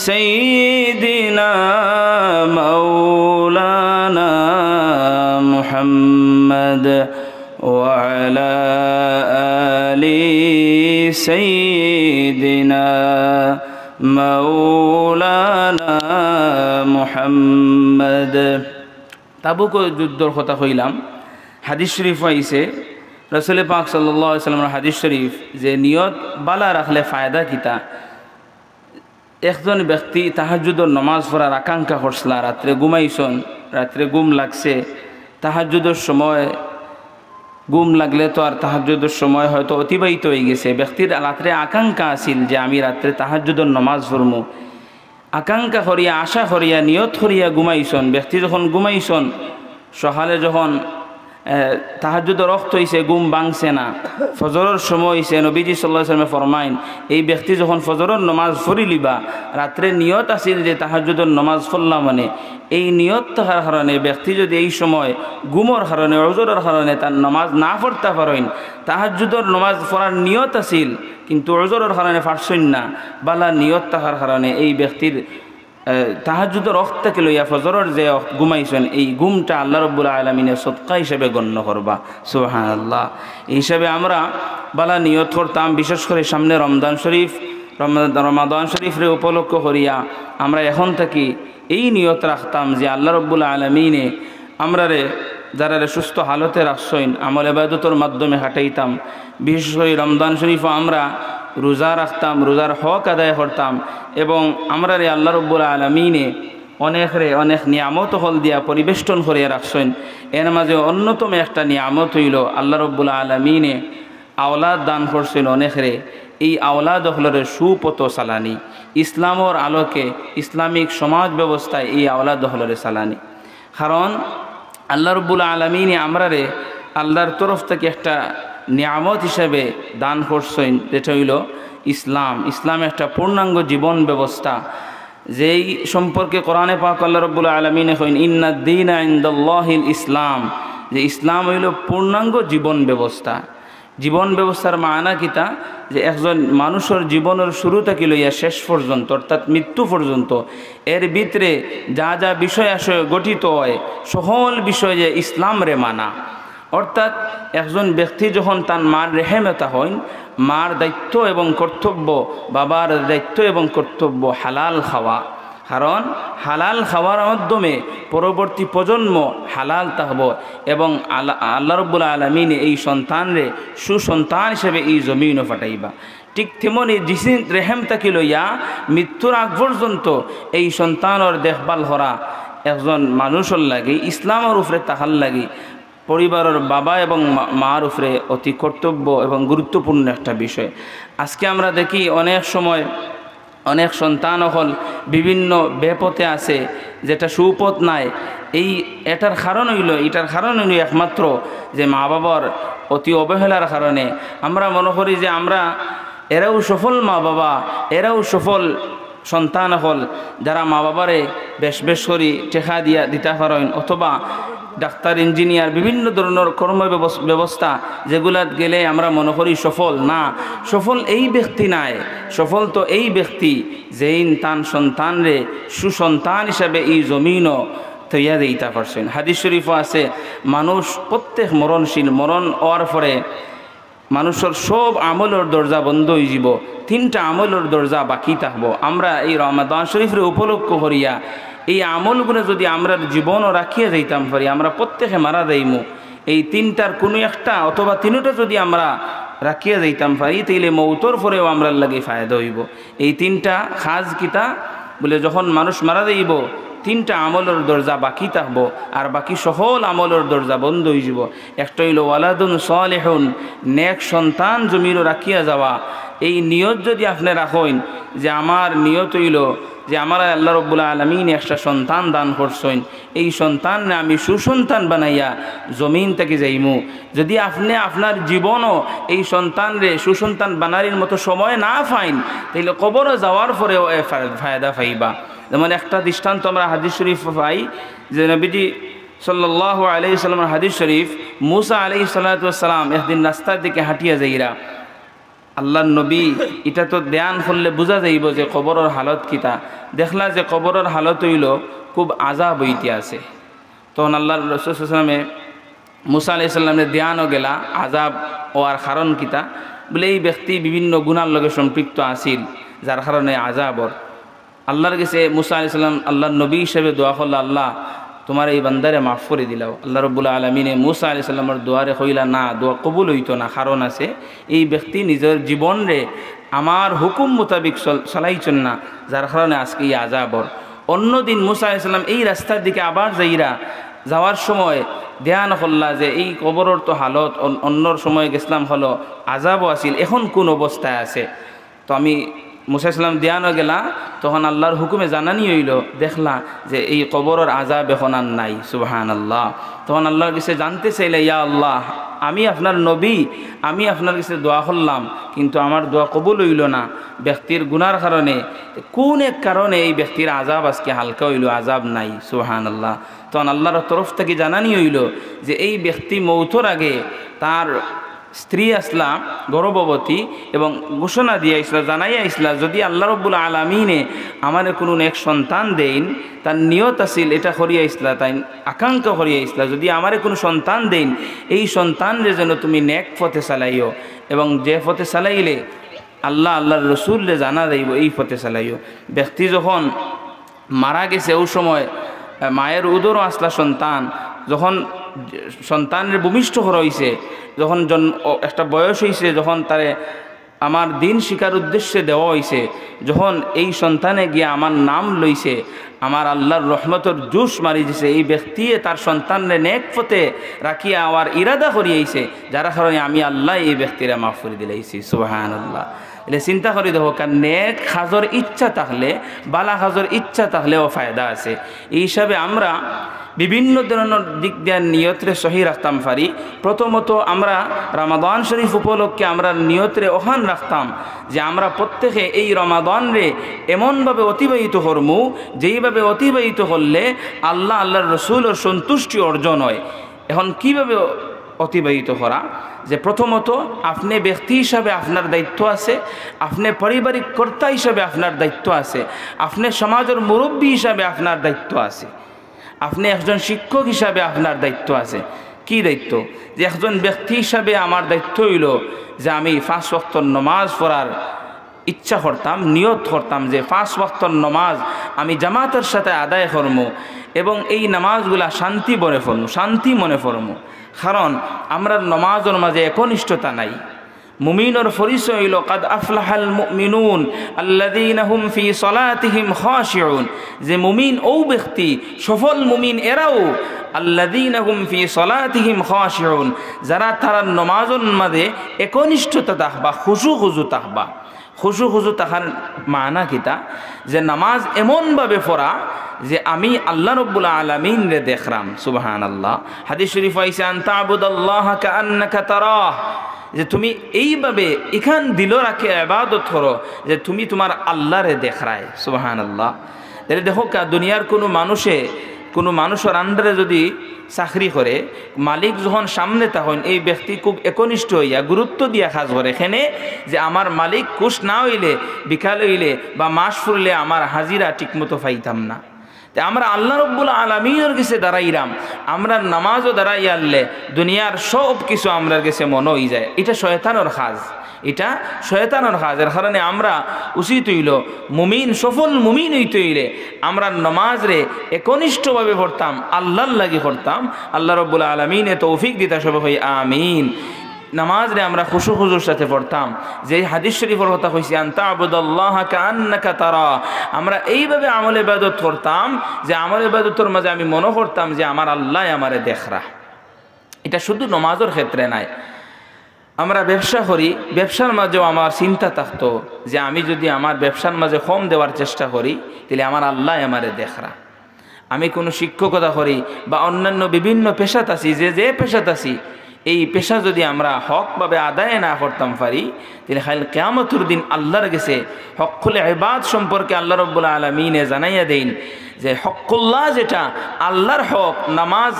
সাইয়্যিদিনা মাওলানা মুহাম্মদ ওয়া আলা আলি সাইয়্যিদিনা মাওলানা মুহাম্মদ। তাবুক যুদ্ধর কথা কইলাম। হাদিস শরীফ আইছে রাসূল পাক সাল্লাল্লাহু আলাইহি ওয়াসাল্লামের হাদিস শরীফ যে নিয়ত বালা রাখলে ফায়দা কিতা। একজন ব্যক্তি তাহাজ্জুদের নামাজ পড়ার আকাঙ্ক্ষা করছলা, রাত্রে ঘুমাইছন, রাত্রে ঘুম লাগছে, তাহাজ্জুদের সময় ঘুম লাগলে তো আর তাহাজ্জুদের সময় হয়তো অতিবাহিত হয়ে গেছে। ব্যক্তির রাত্রে আকাঙ্ক্ষা আছিল যে আমি রাত্রে তাহাজ্জুদের নামাজ পড়মু, আকাঙ্ক্ষা করিয়া আশা করিয়া নিয়ত করিয়া ঘুমাইছন। ব্যক্তি যখন ঘুমাইছন সকালে যখন তাহাজ্জুদের রক্ত হইছে ঘুম ভাঙছে না, ফজরের সময় হইছে, নবীজি সাল্লাল্লাহু আলাইহি ওয়াসাল্লাম ফরমাইন এই ব্যক্তি যখন ফজরের নামাজ পড়ি লিবা রাত্রে নিয়ত আছিল যে তাহাজ্জুদের নামাজ পড়লাম মানে এই নিয়ত থাকার কারণে ব্যক্তি যদি এই সময় ঘুমর কারণে ওজরের কারণে তার নামাজ না পড়তে পারেন, তাহাজ্জুদের নামাজ পড়ার নিয়ত আছিল কিন্তু ওজরের কারণে পারছেন না, বালা নিয়ত থাকার কারণে এই ব্যক্তির তাহাজ্জুদের ওয়াক্তকে লইয়া ফজরের যে ঘুমাইছেন এই ঘুমটা আল্লাহ রাব্বুল আলামিনের সদকা হিসেবে গণ্য করবা। সুবহানাল্লাহ। এই হিসাবে আমরা বালা নিয়ত করতাম। বিশেষ করে সামনে রমজান শরীফরে উপলক্ষ করিয়া আমরা এখন থেকে এই নিয়ত রাখতাম যে আল্লাহ রাব্বুল আলামিনে আমরারে যারা সুস্থ হালতে রাখছেন আমল ইবাদতের মাধ্যমে হাঁটাইতাম। বিশেষ করে রমজান শরীফও আমরা রোজা রাখতাম, রোজার হক আদায় করতাম এবং আমরা রে আল্লাহ রাব্বুল আলামিনে অনেক নিয়ামত হল দিয়া পরিবেষ্টন করে রাখছেন। এর মাঝে অন্যতম একটা নিয়ামত হইল আল্লাহ রাব্বুল আলামিনে আওলাদ দান করছেন অনেকরে। এই আওলাদ হলরে সুপথ সালানি, ইসলামর আলোকে ইসলামিক সমাজ ব্যবস্থায় এই আওলাদ হলরে সালানি। কারণ আল্লাহ রাব্বুল আলামিনে আমরারে আল্লাহর তরফ থেকে একটা নিয়ামত হিসেবে দান করছেন, যেটা হইল ইসলাম। ইসলাম একটা পূর্ণাঙ্গ জীবন ব্যবস্থা, যেই সম্পর্কে কোরআনে পাক আল্লাহ রাব্বুল আলামিনে কইন ইন্নাদ দীনা ইনদাল্লাহিল ইসলাম, যে ইসলাম হইল পূর্ণাঙ্গ জীবন ব্যবস্থা। জীবন ব্যবস্থার মানা কিতা যে একজন মানুষের জীবনের শুরু থেকে লইয়া শেষ পর্যন্ত অর্থাৎ মৃত্যু পর্যন্ত এর ভিতরে যা যা বিষয় আশয় গঠিত হয় সকল বিষয়ে ইসলাম রে মানা। অর্থাৎ একজন ব্যক্তি যখন তার মার রেহেমেতা হন, মার দায়িত্ব এবং কর্তব্য, বাবার দায়িত্ব এবং কর্তব্য হালাল খাওয়া, কারণ হালাল খাওয়ার মাধ্যমে পরবর্তী প্রজন্ম হালাল থাকব এবং আল্লাহ রাব্বুল আলামিন এই সন্তানরে সুসন্তান হিসেবে এই জমিনও ফাটাইবা। ঠিক তেমনি যিনি রেহেম থাকি লইয়া মৃত্যুর আগ পর্যন্ত এই সন্তানের দেখভাল করা একজন মানুষের লাগে, ইসলামের উপরে তাহার লাগে, পরিবারের বাবা এবং মার উপরে অতি কর্তব্য এবং গুরুত্বপূর্ণ একটা বিষয়। আজকে আমরা দেখি অনেক সময় অনেক সন্তান হল বিভিন্ন বেপথে আছে, যেটা সুপথ নাই। এটার কারণ হইল একমাত্র যে মা বাবার অতি অবহেলার কারণে। আমরা মনে করি যে এরাও সফল মা বাবা, এরাও সফল সন্তান হল যারা মা বাবারে বেশ করি টেকা দিতে পারেন, অথবা ডাক্তার, ইঞ্জিনিয়ার, বিভিন্ন ধরনের কর্ম ব্যবস্থা যেগুলাত গেলে আমরা মনে করি সফল। না, সফল এই ব্যক্তি নাই, সফল তো এই ব্যক্তি যেই তান সন্তানরে সুসন্তান হিসাবে এই জমিনও তৈয়া দিতে পারছেন। হাদিস শরীফও আছে মানুষ প্রত্যেক মরণশীল, মরণ হওয়ার পরে মানুষের সব আমলের দরজা বন্ধ হয়ে যাব, 3টা আমলের দরজা বাকি থাকবো। আমরা এই রমাদান শরীফের উপলক্ষ করিয়া এই আমলগুলো যদি আমরা জীবনও রাখিয়া যাইতাম পারি, আমরা প্রত্যেকে মারা যাইমু, এই 3টার কোনো একটা অথবা 3টা যদি আমরা রাখিয়া যাইতাম পারি, তাইলে মৌতর পরেও আমরা লাগে ফায়দা হইব। এই 3টা খাজ কিতা বলে, যখন মানুষ মারা যাইব 3টা আমলের দরজা বাকি থাকবো আর বাকি সকল আমলের দরজা বন্ধ হয়ে যাব। একটা হইল ওয়ালাদুন সালেহুন, নেক সন্তান জমিরও রাখিয়া যাওয়া। এই নিয়ত যদি আপনি রাখেন যে আমার নিয়ত হইল যে আমার আল্লাহ রাব্বুল আলামিন একটা সন্তান দান করছেন, এই সন্তানরে আমি সুসন্তান বানাইয়া জমিন থেকে যাইমু। যদি আপনি আপনার জীবনও এই সন্তানরে সুসন্তান বানারির মতো সময় না পাইন, তাইলে কবরে যাওয়ার পরেও ফায়দা পাইবা। যেমন একটা দৃষ্টান্ত আমরা হাদিস শরীফ পাই যে নবীজি সাল্লাল্লাহু আলাইহি সাল্লামের হাদিস শরীফ, মুসা আলাইহিস সালাতু ওয়াস সালাম একদিন রাস্তার দিকে হাঁটিয়া যাইরা, আল্লাহর নবী এটা তো ধ্যান করলে বোঝা যাইব যে কবরের হালত কিতা। দেখলা যে কবরের হালত হইল খুব আযাব হইতে আছে। তখন আল্লাহর রাসূল সাল্লাল্লাহু আলাইহি সাল্লামে মুসা আলাইহিস সালামের ধ্যানও গেলা আযাব হওয়ার কারণ কিতা বলে, এই ব্যক্তি বিভিন্ন গুনার লগে সম্পৃক্ত আছিল যার কারণে আযাবর। আল্লাহর কাছে মুসা আলাইহিস সালাম আল্লাহর নবী হিসেবে দোয়া করল, আল্লাহ তোমার এই বান্দারে মাফ করে দিলাও। আল্লাহ রাব্বুল আলামিনে মুসা আলাইহিস সালামের দোয়ারে কইলা না, দোয়া কবুল হইতো না, কারণ আছে এই ব্যক্তি নিজের জীবনরে আমার হুকুম মোতাবিক চলাইছেন না, যার কারণে আজকে এই আযাবর। অন্যদিন মুসা আলাইহিস সালাম এই রাস্তার দিকে আবার যাওয়ার সময় ধ্যান করলা যে এই কবরের তো হালত অন্যর সময় গেছিলাম হলো আযাবও আছিল, এখন কোন অবস্থায় আছে। তো আমি মুসা ইসলাম ধ্যানও গেলা, তখন আল্লাহর হুকুমে জানানি হইল, দেখলা যে এই কবরের আযাব এখন আর নাই। সুবহানাল্লাহ। তখন আল্লাহর কাছে জানতে চাইলে, ইয়া আল্লাহ, আমি আপনার নবী, আমি আপনার কাছে দোয়া করলাম, কিন্তু আমার দোয়া কবুল হইল না ব্যক্তির গুনার কারণে। কোন এক কারণে এই ব্যক্তির আযাব আজকে হালকা হইল, আযাব নাই। সুবহানাল্লাহ। তখন আল্লাহর তরফ থেকে জানানি হইল যে এই ব্যক্তি মৌতর আগে তার স্ত্রী আসলা গর্ভবতী এবং ঘোষণা দিয়ে আসলা, জানাইয়া আসলা, যদি আল্লাহ রাব্বুল আলামিনে আমার কোনো এক সন্তান দেন, তার নিয়ত আছিল এটা করিয়া আসলা, তাই আকাঙ্ক্ষা করিয়া আসলা, যদি আমার কোনো সন্তান দেন, এই সন্তানরে যেন তুমি নেক পথে চালাইও, এবং যে পথে চালাইলে আল্লাহর রসুলরে জানা যাইব এই পথে চালাইও। ব্যক্তি যখন মারা গেছে ওই সময় মায়ের উদরও আসলা সন্তান, যখন সন্তানের ভূমিষ্ঠ করা হয়েছে, যখন একটা বয়স হয়েছে, যখন তারে আমার দিন শিকার উদ্দেশ্যে দেওয়া হয়েছে, যখন এই সন্তানে গিয়ে আমার নাম লইছে, আমার আল্লাহর রহমতের জুস মারি দিছে, এই ব্যক্তি তার সন্তানরে নেক পথে রাখিয়া আওয়ার ইরাদা করিয়াইছে, যার কারণে আমি আল্লাহ এই ব্যক্তিরা মাফ করে দিলাইছি। সুবহানাল্লাহ। এটা চিন্তা করি দেখো, কারণ নেক কাজের ইচ্ছা থাকলে, বালা কাজের ইচ্ছা থাকলেও ফায়দা আছে। এই হিসাবে আমরা বিভিন্ন ধরনের দিক দিয়ে নিয়তরে সহি রাখতাম পারি। প্রথমত আমরা রমাদান শরীফ উপলক্ষে আমরা নিয়তরে ওখান রাখতাম যে আমরা প্রত্যেকে এই রমাদানরে এমনভাবে অতিবাহিত করমু যেইভাবে অতিবাহিত করলে আল্লাহর রসুলের সন্তুষ্টি অর্জন হয়। এখন কিভাবে অতিবাহিত করা, যে প্রথমত আপনি ব্যক্তি হিসাবে আপনার দায়িত্ব আছে, আপনি পারিবারিক কর্তা হিসাবে আপনার দায়িত্ব আছে, আপনি সমাজের মুরব্বী হিসাবে আপনার দায়িত্ব আছে, আপনি একজন শিক্ষক হিসাবে আপনার দায়িত্ব আছে। কি দায়িত্ব? যে একজন ব্যক্তি হিসাবে আমার দায়িত্ব হইল যে আমি 5 ওয়াক্ত নামাজ পড়ার ইচ্ছা করতাম, নিয়ত করতাম যে 5 ওয়াক্তর নামাজ আমি জামাতের সাথে আদায় করব এবং এই নামাজগুলা শান্তি মনে করব। কারণ আমরা নামাজের মাঝে একনিষ্ঠতা নাই। মুমিনের পরিচয় হইল কাদ আফলাহাল মুমিনুন আল্লাযীনা হুম ফি সালাতিহিম খাশিউন, যে মুমিন ও ব্যক্তি সফল মুমিন এরাও আল্লাযীনা হুম ফি সালাতিহিম খাশিউন, যারা তারা নামাজের মাঝে একনিষ্ঠতা থাকবা, খুশু থাকবা। খুশু তাহার মানা কিতা, যে নামাজ এমনভাবে পড়া যে আমি আল্লাহ রব্বুল আলামিন রে দেখরাম। সুবহানাল্লাহ। হাদিস শরীফ আইছে আন তা'বুদাল্লাহা কাআন্নাকা তারাহ, যে তুমি এইভাবে এখান দিল রাখে ইবাদত করো যে তুমি তোমার আল্লাহরে দেখরায়। সুবহানাল্লাহ। তাহলে দেখো দুনিয়ার কোনো মানুষের আন্ডারে যদি চাকরি করে, মালিক যখন সামনে তখন এই ব্যক্তি খুব একনিষ্ঠ হইয়া গুরুত্ব দিয়া কাজ করে, এখানে যে আমার মালিক খুশ না হইলে, বিকাল হইলে বা মাস ফুরলে আমার হাজিরা ঠিকমতো পাইতাম না। আমরা আল্লাহ রব্বুল আলামিনের কাছে দাঁড়াইলাম, আমরা নামাজও দাঁড়াই আনলে দুনিয়ার সব কিছু আমরার কাছে মনে হয়ে যায়। এটা শয়তানের কাজ, এটা শয়তানের কাজ। এর কারণে আমরা উচিত হইল সফল মুমিন হইতে হইলে আমরা নামাজ রে একনিষ্ঠভাবে পড়তাম, আল্লাহর লাগি পড়তাম। আল্লাহ রব্বুল আলামিনে তৌফিক দিতা সব হই আমিন। নামাজ রে আমরা খুশুর সাথে পড়তাম, যে হাদিস শরীফের কথা কইছি আন তা'বুদাল্লাহা কাআন্নাকা তারা, আমরা এইভাবে আমল ইবাদত করতাম যে আমল ইবাদতের মাঝে আমি মনে করতাম যে আমার আল্লাহ আমারে দেখরা। এটা শুধু নামাজের ক্ষেত্রে নাই, আমরা ব্যবসা করি, ব্যবসার মাঝেও আমার চিন্তা থাকতো যে আমি যদি আমার ব্যবসার মাঝে কম দেওয়ার চেষ্টা করি তাহলে আমার আল্লাহ আমারে দেখরা। আমি কোনো শিক্ষকতা করি বা অন্যান্য বিভিন্ন পেশাত আছি, যে পেশাত আছি, এই পেশা যদি আমরা হকভাবে আদায় না করতাম পারি তাহলে খাইল কিয়ামতের দিন আল্লাহর কাছে হকুল ইবাদ সম্পর্কে আল্লাহ রাব্বুল আলামিন জানাইয়া দেন যে হকুল্লাহ যেটা আল্লাহর হক, নামাজ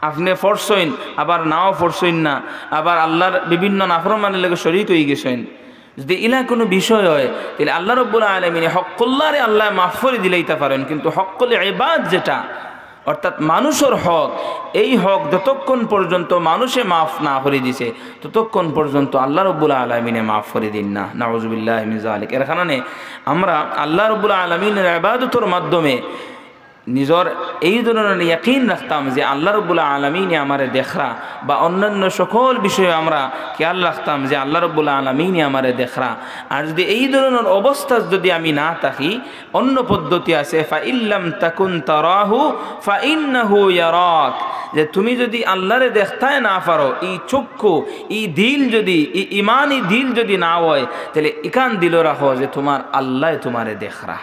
আপনি পড়ছেন আবার নাও পড়ছেন না, আবার আল্লাহর বিভিন্ন নাফরমানের লগে শরীক হয়ে গেছেন, যদি ইলা কোনো বিষয় হয় তাহলে আল্লাহ রাব্বুল আলামিন হকুল্লাহরে আল্লাহ মাফ করে দিলেইতে পারেন। কিন্তু হকুল ইবাদ যেটা অর্থাৎ মানুষের হক, এই হক যতক্ষণ পর্যন্ত মানুষে মাফ না করে দিছে ততক্ষণ পর্যন্ত আল্লাহ রাব্বুল আলামিনে মাফ করে দিন না। নাউযুবিল্লাহি মিন যালিক। এর কারণে আমরা আল্লাহ রাব্বুল আলামিনের ইবাদতের মাধ্যমে নিজের এই ধরনের ইয়াকিন রাখতাম যে আল্লাহ রাব্বুল আলামিন আমারে দেখরা, বা অন্যান্য সকল বিষয়ে আমরা খেয়াল রাখতাম যে আল্লাহ রাব্বুল আলামিন আমারে দেখরা। আর যদি এই ধরনের অবস্থা যদি আমি না থাকি, অন্য পদ্ধতি আছে ফা ইল্লাম তাকুন তারাহু ফা ইন্নাহু ইয়ারাক, যে তুমি যদি আল্লাহরে দেখতাই না পারো, এই চক্ষু, এই দিল যদি, এই ইমানি দিল যদি না হয় তাহলে ইকান দিল রাখো যে তোমার আল্লাহ তোমারে দেখরা।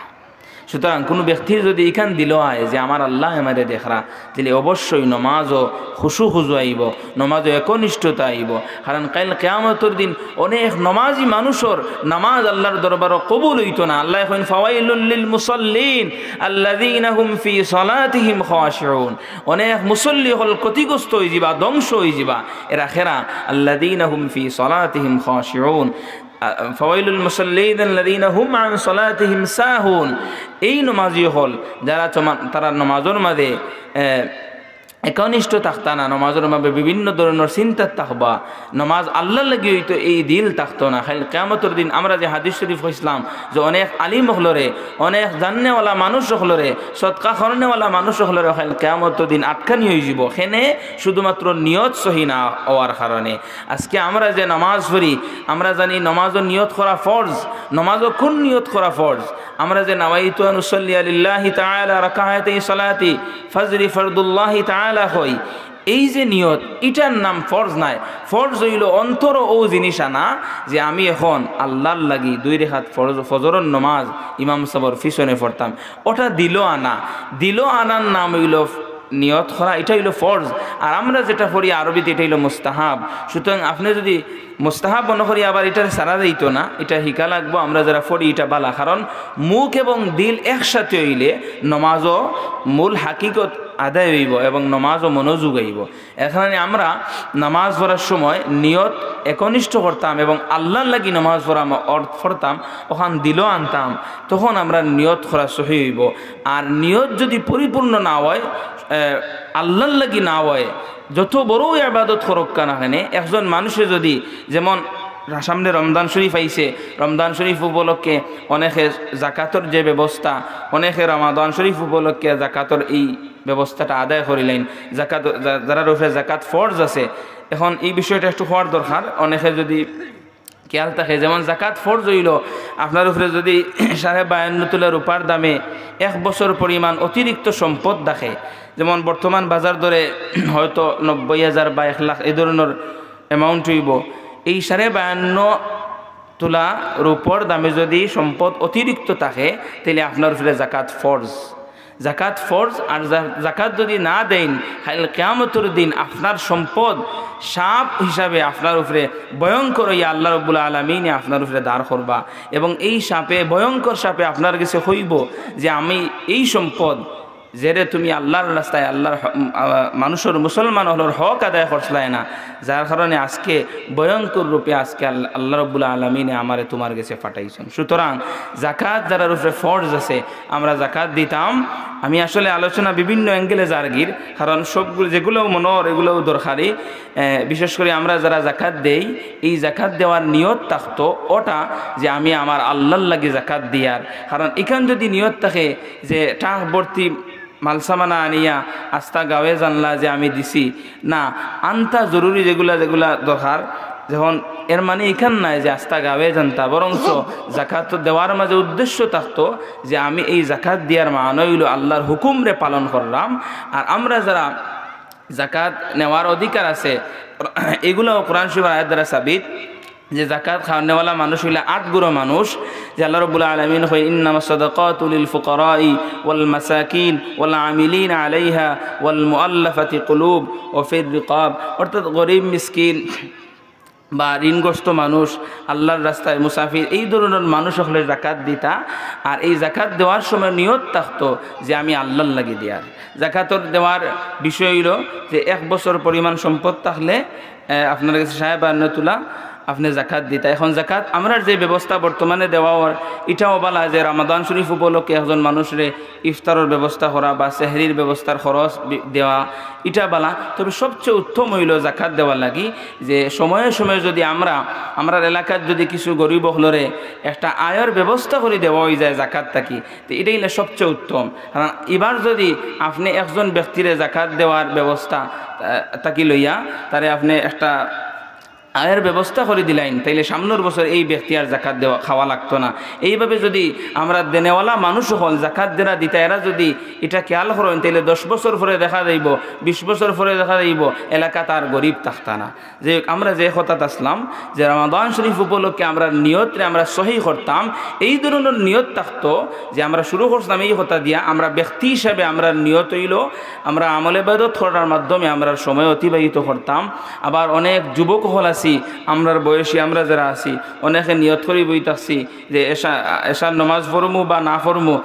সুতরাং কোনো ব্যক্তির যদি এখান দিল হয় যে আমার আল্লাহ আমারে দেখরা, তাহলে অবশ্যই নমাজও খুশু আইব, নমাজও একনিষ্ঠতা আইব। কারণ কাল কিয়ামতের দিন অনেক নমাজি মানুষের নামাজ আল্লাহর দরবারও কবুল হইতো না। আল্লাহ কইন ফাওয়াইলুল লিল মুসাল্লিন আল্লাযীনা হুম ফি সালাতিহিম খাশিউন, অনেক মুসল্লি হল ক্ষতিগ্রস্ত হয়ে যাবা, ধ্বংস হয়ে যাবা। এরা খেরা আল্লাযীনা হুম ফি সালাতিহিম খাশিউন ফাওয়াইলুল মুসাল্লিন আল্লাযীনা হুম আন সালাতিহিম সাহুন। এই নমাজি হল যারা তারা নমাজের মাঝে একনিষ্ঠ থাকতা না, নমাজের মাঝে বিভিন্ন ধরনের চিন্তা থাকবা, নমাজ আল্লাহ লাগি হইতো এই দিল থাকতো না। খালি কিয়ামতের দিন আমরা যে হাদিস শরীফ হইছিলাম যে অনেক আলিম হলরে, অনেক জাননেওয়ালা মানুষ হলরে, সৎকা করনেওয়ালা মানুষ হলরে খালি কিয়ামতের দিন আটকানি হয়ে যাব, সেনে শুধুমাত্র নিয়ত সহি না হওয়ার কারণে। আজকে আমরা যে নামাজ পড়ি, আমরা জানি নমাজের নিয়ত করা ফরজ। নমাজও কোন নিয়ত করা ফরজ? আমরা যে নাওয়াইতু আন উসাল্লি লিল্লাহি তাআলা রাকাআতাই সালাতি ফজরি ফরদুল্লাহি তাআলা হই, এই যে নিয়ত, এটার নাম ফরজ নাই। ফরজ হইল অন্তর ও জিনিস আনা যে আমি এখন আল্লাহর লাগি 2 রাকাত ফজরের নমাজ ইমাম সাহেবের পিছনে পড়তাম, ওটা দিল আনার নাম হইল নিয়ত করা, এটা হইল ফরজ। আর আমরা যেটা পড়ি আরবিতে এটা হইল মুস্তাহাব। সুতরাং আপনি যদি মুস্তাহাব মনে করি আবার এটার সারা দিত না, এটা শিকা লাগবো। আমরা যারা পড়ি এটা বালা, কারণ মুখ এবং দিল একসাথে হইলে নমাজও মূল হাকিকত আদায় হইব এবং নমাজও মনোযোগ হইব। এখানে আমরা নামাজ পড়ার সময় নিয়ত একনিষ্ঠ করতাম এবং আল্লাহর লাগি নামাজ পড়তাম, ওখান দিল আনতাম, তখন আমরা নিয়ত করা সহি হইব। আর নিয়ত যদি পরিপূর্ণ না হয়, আল্লাহর লাগি না হয়, যত বড় ইবাদত করুক না কেন, একজন মানুষে যদি যেমন সামনে রমজান শরীফ আইছে, রমজান শরীফ উপলক্ষে অনেকে জাকাতর যে ব্যবস্থা, অনেকে রমাদান শরীফ উপলক্ষে জাকাতর এই ব্যবস্থাটা আদায় করিলেন। জাকাত যারা রূপে জাকাত ফরজ আছে, এখন এই বিষয়টা একটু হওয়ার দরকার। অনেকে যদি খেয়াল থাকে, যেমন জাকাত ফরজ হইল, আপনার উপরে যদি 52.5 তোলা রূপার দামে 1 বছর পরিমাণ অতিরিক্ত সম্পদ দেখে, যেমন বর্তমান বাজার দরে হয়তো 90,000 বা 1 লাখ এই ধরনের অ্যামাউন্ট হইব, এই 52.5 তোলা রূপর দামে যদি সম্পদ অতিরিক্ত থাকে, তাহলে আপনার উপরে জাকাত ফরজ। জাকাত ফরজ। আর জাকাত যদি না দেন, কিয়ামতের দিন আপনার সম্পদ সাপ হিসাবে আপনার উপরে ভয়ঙ্কর হইয়া আল্লাহ রাব্বুল আলামিন আপনার উপরে দাঁড় করবা, এবং এই সাপে, ভয়ঙ্কর সাপে আপনার কাছে হইব যে আমি এই সম্পদ যেরে তুমি আল্লাহর রাস্তায়, আল্লাহর মানুষের মুসলমান হলোর হক আদায় করছলাই না, যার কারণে আজকে ভয়ঙ্কর রূপে আজকে আল্লাহ রাব্বুল আলামিনে আমারে তোমার কাছে পাঠাইছেন। সুতরাং জাকাত যারা রূপে ফরজ আছে, আমরা জাকাত দিতাম। আমি আসলে আলোচনা বিভিন্ন অ্যাঙ্গেলে জারগির, কারণ সবগুলো যেগুলো মনোর এগুলোও দরকারি। বিশেষ করে আমরা যারা জাকাত দেই, এই জাকাত দেওয়ার নিয়ত থাকতো ওটা যে আমি আমার আল্লাহর লাগি জাকাত দিয়ার। কারণ এখান যদি নিয়ত থাকে যে টাক ভর্তি মালসামানা আনিয়া আস্তা গাঁয়ে জানলা যে আমি দিছি, না, আনতা জরুরি যেগুলা দরকার, যখন এর মানে এখান নাই যে আস্তা গাঁয়ে জানতা, বরঞ্চ জাকাত দেওয়ার মাঝে উদ্দেশ্য থাকতো যে আমি এই জাকাত দেওয়ার মানে হইল আল্লাহর হুকুমরে পালন করলাম। আর আমরা যারা জাকাত নেওয়ার অধিকার আছে, এগুলো কোরআন শরীফের আয়াত দ্বারা সাবিত যে জাকাত খাওয়ানেওয়ালা মানুষ হইলে 8 গুরু মানুষ, যে আল্লাহ রাব্বুল আলামিন কয় ইন্নামাস সাদাকাতু লিল ফুকারাই ওয়াল মাসাকিন ওয়াল আমিলিনা আলাইহা ওয়াল মুআল্লাফাতি কুলুব ওয়া ফির রিকাব, অর্থাৎ গরিব মিসকিন বা ঋণগ্রস্ত মানুষ, আল্লাহর রাস্তায় মুসাফির, এই ধরনের মানুষ হলে জাকাত দিতা। আর এই জাকাত দেওয়ার সময় নিয়ত থাকতো যে আমি আল্লাহর লাগি দেওয়ার। জাকাতর দেওয়ার বিষয় হইল যে 1 বছর পরিমাণ সম্পদ থাকলে আপনার কাছে 52 তোলা আপনি জাকাত দিতা। এখন জাকাত আমরার যে ব্যবস্থা বর্তমানে দেওয়ার, এটাও বলা যে রমাদান শরীফ উপলক্ষে একজন মানুষরে ইফতারের ব্যবস্থা করা বা সেহরির ব্যবস্থার খরচ দেওয়া, এটা বলা। তবে সবচেয়ে উত্তম হইল জাকাত দেওয়ার লাগি যে সময়ে সময়ে যদি আমরা এলাকার যদি কিছু গরিব হলরে একটা আয়ের ব্যবস্থা করে দেওয়া হয়ে যায় জাকাত থাকি, তো এটাই হলে সবচেয়ে উত্তম। কারণ এবার যদি আপনি একজন ব্যক্তিরে জাকাত দেওয়ার ব্যবস্থা থাকি লইয়া তারে আপনি একটা আয়ের ব্যবস্থা করে দিলেন, তাইলে সামনের বছর এই ব্যক্তি আর জাকাত দেওয়া খাওয়া লাগতো না। এইভাবে যদি আমরা দেনেওয়ালা মানুষ হল, জাকাত দেরা দিতা, এরা যদি এটা খেয়াল করেন, তাইলে 10 বছর পরে দেখা যাইব, 20 বছর পরে দেখা যাইব এলাকা তার গরিব থাকতা না। যে আমরা যে হঠাৎ আসলাম যে রমাদান শরীফ উপলক্ষে আমরা নিয়তরে আমরা সহি করতাম, এই ধরনের নিয়ত থাকতো যে আমরা শুরু করতাম এই হতা দিয়া, আমরা ব্যক্তি হিসাবে আমরা নিয়ত হইল আমরা আমলে ইবাদত করার মাধ্যমে আমরা সময় অতিবাহিত করতাম। আবার অনেক যুবক হল আমরার বয়সী আমরা যারা আছি, অনেকে নিয়ত করি বই থাকছি যে এশার নমাজ পড়মু বা না পড়মু,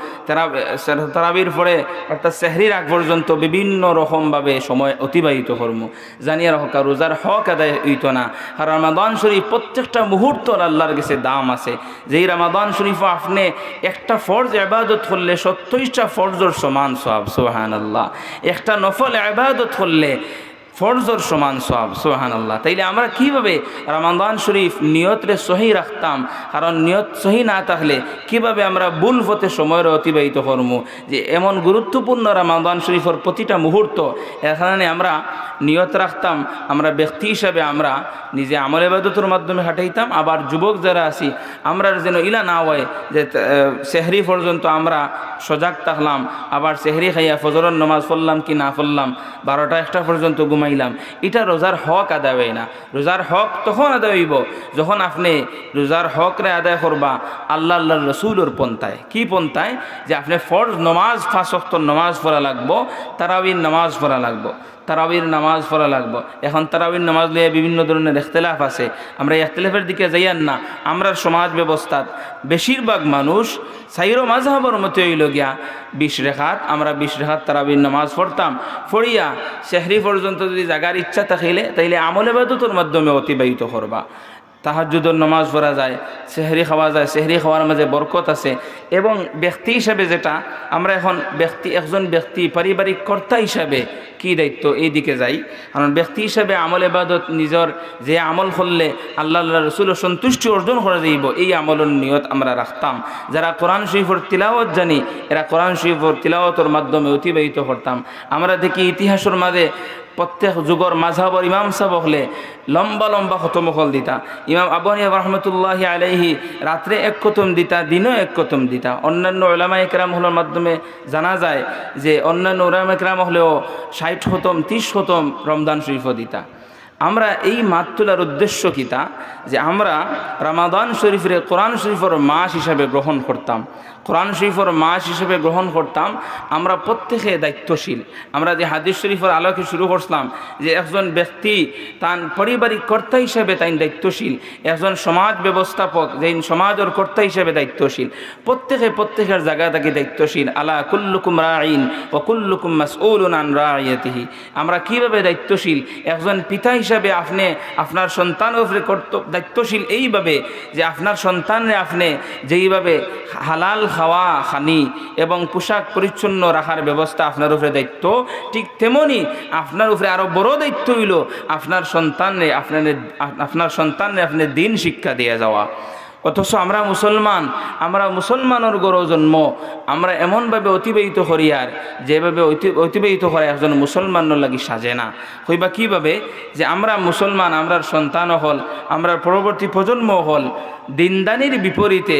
তারাবির পরে অর্থাৎ সেহরির আগ পর্যন্ত বিভিন্ন রকমভাবে সময় অতিবাহিত করমু। জানিয়ে রাখা রোজার হক আদায় হইত না। আর রমাদান শরীফ প্রত্যেকটা মুহূর্ত আল্লাহর কাছে দাম আছে। যেই রমাদান শরীফ আপনি একটা ফরজ ইবাদত করলে 27টা ফরজের সমান সওয়াব, সুবহানাল্লাহ। একটা নফল ইবাদত করলে ফরজর সমান সওয়াব, সুবহানাল্লাহ। তাইলে আমরা কিভাবে রমাদান শরীফ নিয়তরে সহি রাখতাম? কারণ নিয়ত সহি না থাকলে কিভাবে আমরা ভুল পথে সময়ের অতিবাহিত করবো? যে এমন গুরুত্বপূর্ণ রমাদান শরীফের প্রতিটা মুহূর্ত, এখানে আমরা নিয়ত রাখতাম, আমরা ব্যক্তি হিসাবে আমরা নিজে আমল ইবাদতের মাধ্যমে হাঁটাইতাম। আবার যুবক যারা আছি আমরা যেন ইলা না হয় যে সেহরি পর্যন্ত আমরা সজাগ থাকলাম, আবার সেহরি খাইয়া ফজরের নামাজ পড়লাম কি না পড়লাম, 12টা 1টা পর্যন্ত ঘুমাইলাম, এটা রোজার হক আদায় হয় না। রোজার হক তখন আদায় হইব যখন আপনি রোজার হকরে আদায় করবা আল্লাহর রসুলের পন্থায়। কি পন্থায়? যে আপনি ফরজ নমাজ 5 ওয়াক্ত নমাজ পড়া লাগবো, তারাবির নামাজ পড়া লাগবো, তারাবির নামাজ পড়া লাগবো। এখন তারাবির নামাজ নিয়ে বিভিন্ন ধরনের ইখতিলাফ আছে, আমরা ইখতিলাফের দিকে যাইয়ান না। আমরা সমাজ ব্যবস্থাত বেশিরভাগ মানুষ সাইরো মাযহাবের মতো হইল গিয়া 20 রেখাত, আমরা 20 রেখাত তারাবির নামাজ পড়তাম, পড়িয়া সেহরি পর্যন্ত যদি জাগার ইচ্ছা থাকিলে তাইলে আমল ইবাদতের মাধ্যমে অতিবাহিত করবা। তাহাজ্জুদের নামাজ পড়া যায়, সেহরি খাওয়া যায়, সেহরি খাওয়ার মাঝে বরকত আছে। এবং ব্যক্তি হিসাবে যেটা আমরা এখন একজন ব্যক্তি পারিবারিক কর্তা হিসাবে কি দায়িত্ব এই দিকে যাই। কারণ ব্যক্তি হিসাবে আমল ইবাদত নিজের যে আমল করলে আল্লাহ রসুলের সন্তুষ্টি অর্জন করা যাইব এই আমলের নিয়ত আমরা রাখতাম। যারা কোরআন শরীফের তিলাওয়াত জানি এরা কোরআন শরীফের তিলাওয়াতের মাধ্যমে অতিবাহিত করতাম। আমরা দেখি ইতিহাসের মাঝে প্রত্যেক যুগর মাঝহাবর ইমাম সাহেব হলে লম্বা লম্বা খতম হল দিতা। ইমাম আবু হানিফা রহমতুল্লাহি আলাইহি রাত্রে এক খতম দিতা, দিনও এক খতম দিতা। অন্যান্য উলামা ইকরাম হলের মাধ্যমে জানা যায় যে অন্যান্য উলামা ইকরাম হলেও 60 খতম 30 খতম রমজান শরীফও দিতা। আমরা এই মাত তোলার উদ্দেশ্য কিতা যে আমরা রমাদান শরীফের কোরআন শরীফের মাস হিসাবে গ্রহণ করতাম, কোরআন শরীফের মাস হিসেবে গ্রহণ করতাম। আমরা প্রত্যেকে দায়িত্বশীল। আমরা যে হাদিস শরীফের আলোকে শুরু করছিলাম যে একজন ব্যক্তি তার পারিবারিক কর্তা হিসেবে তাই দায়িত্বশীল, একজন সমাজ ব্যবস্থাপক যে সমাজের কর্তা হিসেবে দায়িত্বশীল। প্রত্যেকের জায়গা থেকে দায়িত্বশীল। আলা কুল্লুকুম রাঈন ওয়া কুল্লুকুম মাসউলুন আন রাইয়াতিহি। আমরা কিভাবে দায়িত্বশীল? একজন পিতা হিসাবে আপনি আপনার সন্তানের উপরে দায়িত্বশীল এইভাবে যে আপনার সন্তানরে আপনি যেইভাবে হালাল খাওয়া খানি এবং পোশাক পরিচ্ছন্ন রাখার ব্যবস্থা আপনার উপরে দায়িত্ব, ঠিক তেমনি আপনার উপরে আরও বড় দায়িত্ব হইল আপনার সন্তানরে আপনি দিন শিক্ষা দিয়ে যাওয়া। অথচ আমরা মুসলমানের গড় জন্ম আমরা এমনভাবে অতিবাহিত করি আর যেভাবে অতিবাহিত করে একজন মুসলমানের লাগি সাজে না। হইবা কীভাবে যে আমরা মুসলমান, আমরার সন্তান হল, আমরা পরবর্তী প্রজন্ম হল দিনদানির বিপরীতে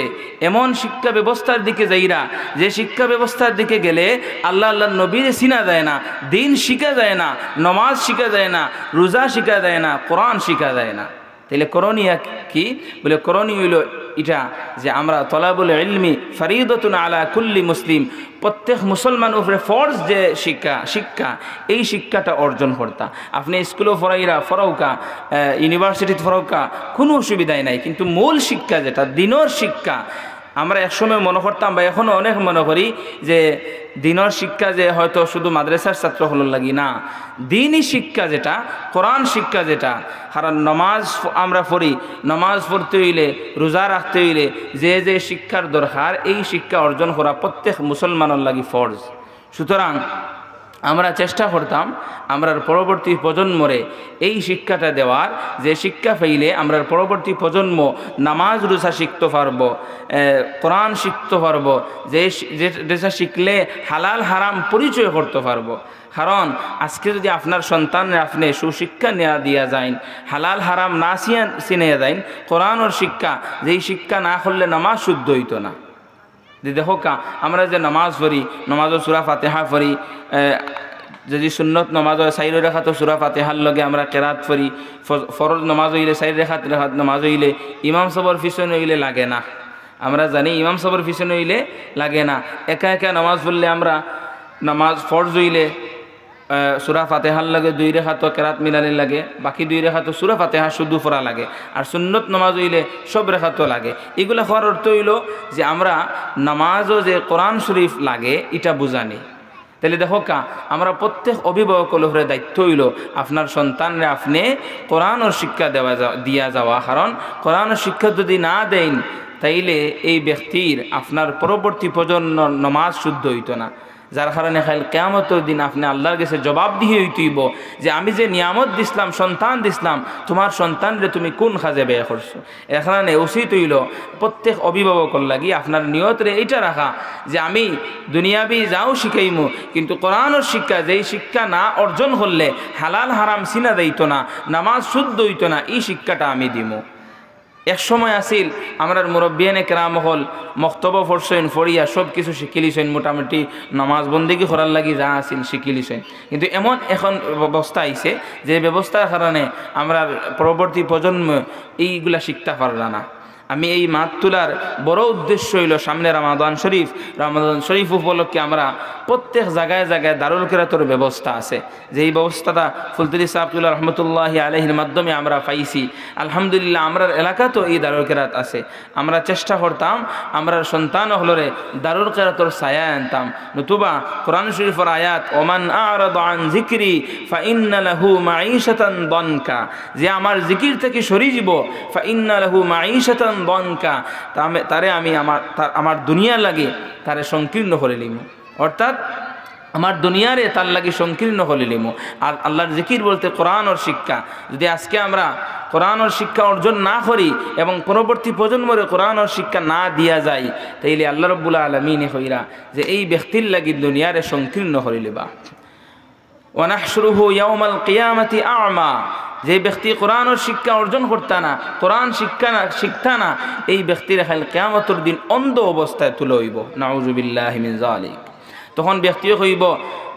এমন শিক্ষা ব্যবস্থার দিকে যাইরা যে শিক্ষা ব্যবস্থার দিকে গেলে আল্লাহ নবীর চিনা যায় না, দিন শিখা যায় না, নমাজ শিখা যায় না, রোজা শিখা যায় না, কোরআন শিখা যায় না। তাহলে করণীয় কি? বলে করণীয় হইল এটা যে আমরা তলাবুল ইলমি ফরিদতুন আলা কুল্লি মুসলিম, প্রত্যেক মুসলমান উপরে ফরজ যে শিক্ষা এই শিক্ষাটা অর্জন করতা। আপনি স্কুলও ফরাউকা ইউনিভার্সিটিতে ফরাউকা কোনো অসুবিধাই নাই, কিন্তু মূল শিক্ষা যেটা দিনের শিক্ষা আমরা একসময় মনে করতাম বা এখনও অনেক মনে করি যে দিনের শিক্ষা যে হয়তো শুধু মাদ্রাসার ছাত্র হলোর লাগি না, দিনই শিক্ষা যেটা কোরআন শিক্ষা যেটা। কারণ নমাজ আমরা পড়ি, নমাজ পড়তে হইলে রোজা রাখতে হইলে যে শিক্ষার দরকার এই শিক্ষা অর্জন করা প্রত্যেক মুসলমানের লাগি ফরজ। সুতরাং আমরা চেষ্টা করতাম আমরার পরবর্তী প্রজন্মরে এই শিক্ষাটা দেওয়ার, যে শিক্ষা পাইলে আমরার পরবর্তী প্রজন্ম নামাজ রোজা শিখতে পারবো, কোরআন শিখতে পারবো, যেটা শিখলে হালাল হারাম পরিচয় করতে পারবো। কারণ আজকে যদি আপনার সন্তানরা আপনি সুশিক্ষা নেওয়া দিয়া যায়, হালাল হারাম না চিনিয়ে যায়, কোরআনের শিক্ষা যেই শিক্ষা না করলে নামাজ শুদ্ধ হইতো না। দেখো আমরা যে নামাজ পড়ি, নামাজও সূরা ফাতিহা পড়ি, যদি সুন্নত নামাজ হয় 4 রাকাত সূরা ফাতিহার লগে আমরা কেরাত পড়ি, ফরজ নামাজ হইলে 4 রাকাত নামাজ হইলে ইমাম সাহেবের পিছনে হইলে লাগে না। আমরা জানি ইমাম সাহেবের পিছনে হইলে লাগে না। একা একা নামাজ পড়লে আমরা নামাজ ফরজ হইলে সূরা ফাতিহার লাগে 2 রাকাত কেরাত মিলানি লাগে, বাকি 2 রাকাত সূরা ফাতিহা শুধু পড়া লাগে। আর সুন্নত নামাজ হইলে সব রাকাত লাগে। এগুলা হওয়ার অর্থ হইল যে আমরা নামাজও যে কোরআন শরীফ লাগে এটা বুঝানি। তাহলে দেখো আমরা প্রত্যেক অভিভাবকের উপরে দায়িত্ব হইল আপনার সন্তানরে আপনি কোরআনের শিক্ষা দিয়া যাওয়া। কারণ কোরআনের শিক্ষা যদি না দেন তাইলে এই ব্যক্তির আপনার পরবর্তী প্রজন্ম নমাজ শুদ্ধ হইতো না। যার কারণে খাইল কিয়ামতের দিন আপনি আল্লাহর কাছে জবাব দিয়ে হইতেইব যে আমি যে নিয়ামত দিসলাম, সন্তান দিসলাম, তোমার সন্তানরে তুমি কোন কাজে ব্যয় করছো। এখানে উচিত হইল প্রত্যেক অভিভাবকের লাগি আপনার নিয়তরে এইটা রাখা যে আমি দুনিয়াবি যাও শিখাইমু, কিন্তু কোরআনের শিক্ষা যেই শিক্ষা না অর্জন করলে হালাল হারাম চিনা দিত না, নামাজ শুদ্ধ হইতো না, এই শিক্ষাটা আমি দিমু। এক সময় আসিল আমরার মুরব্বিয়ানে কেরাম হল মক্তব পড়ছেন, ফড়িয়া সব কিছু শিখিলিছেন, মোটামুটি নামাজ বন্দেগি করার লাগি যা আসিল শিখিলিছেন। কিন্তু এমন এখন ব্যবস্থা আইছে যে ব্যবস্থার কারণে আমরা পরবর্তী প্রজন্ম এইগুলা শিখতে পারল না। আমি এই মাত তোলার বড় উদ্দেশ্য হইল সামনে রমাদান শরীফ উপলক্ষে আমরা প্রত্যেক জায়গায় জায়গায় দারুল কিরাতর ব্যবস্থা আছে, যেই ব্যবস্থাটা ফুলতুলি সাহাবুল্লাহ রহমতুল্লাহ আলাইহির মাধ্যমে আমরা পাইছি। আলহামদুলিল্লাহ আমরা এলাকাতেও এই দারুল কিরাত আছে। আমরা চেষ্টা করতাম আমরা সন্তান হলরে দারুল কিরাতর ছায়া আনতাম, নতুবা কোরআন শরীফের আয়াত ওমান আ'রাদা আন যিকরি ফাইন্না লাহু মাঈশাতান দনকা, যে আমার জিকির থেকে সরে যাব ফাইন্না লাহু মাঈশাতান দনকা, তারে আমি আমার দুনিয়া লাগে তারে সংকীর্ণ করে লিম, অর্থাৎ আমার দুনিয়ারে তার লাগে সংকীর্ণ করে লিম। আর আল্লাহর জিকির বলতে কোরআন ওর শিক্ষা, যদি আজকে আমরা কোরআন ওর শিক্ষা অর্জন না করি এবং পরবর্তী প্রজন্মরে কোরআন ওর শিক্ষা না দিয়া যায়, তাইলে আল্লাহ রাব্বুল আলামিন হইরা যে এই ব্যক্তির লাগি দুনিয়ারে সংকীর্ণ করে লিবা। ওয়ানাহশুরুহু ইয়াউমাল কিয়ামাতি আ'মা, যে ব্যক্তি কোরআনের শিক্ষা অর্জন করতা না, কোরআন শিক্ষা না, এই ব্যক্তির হাল কিয়ামতের দিন অন্ধ অবস্থায় তুলে হইব, নাউযুবিল্লাহি মিন যালিক। তখন ব্যক্তিও কইব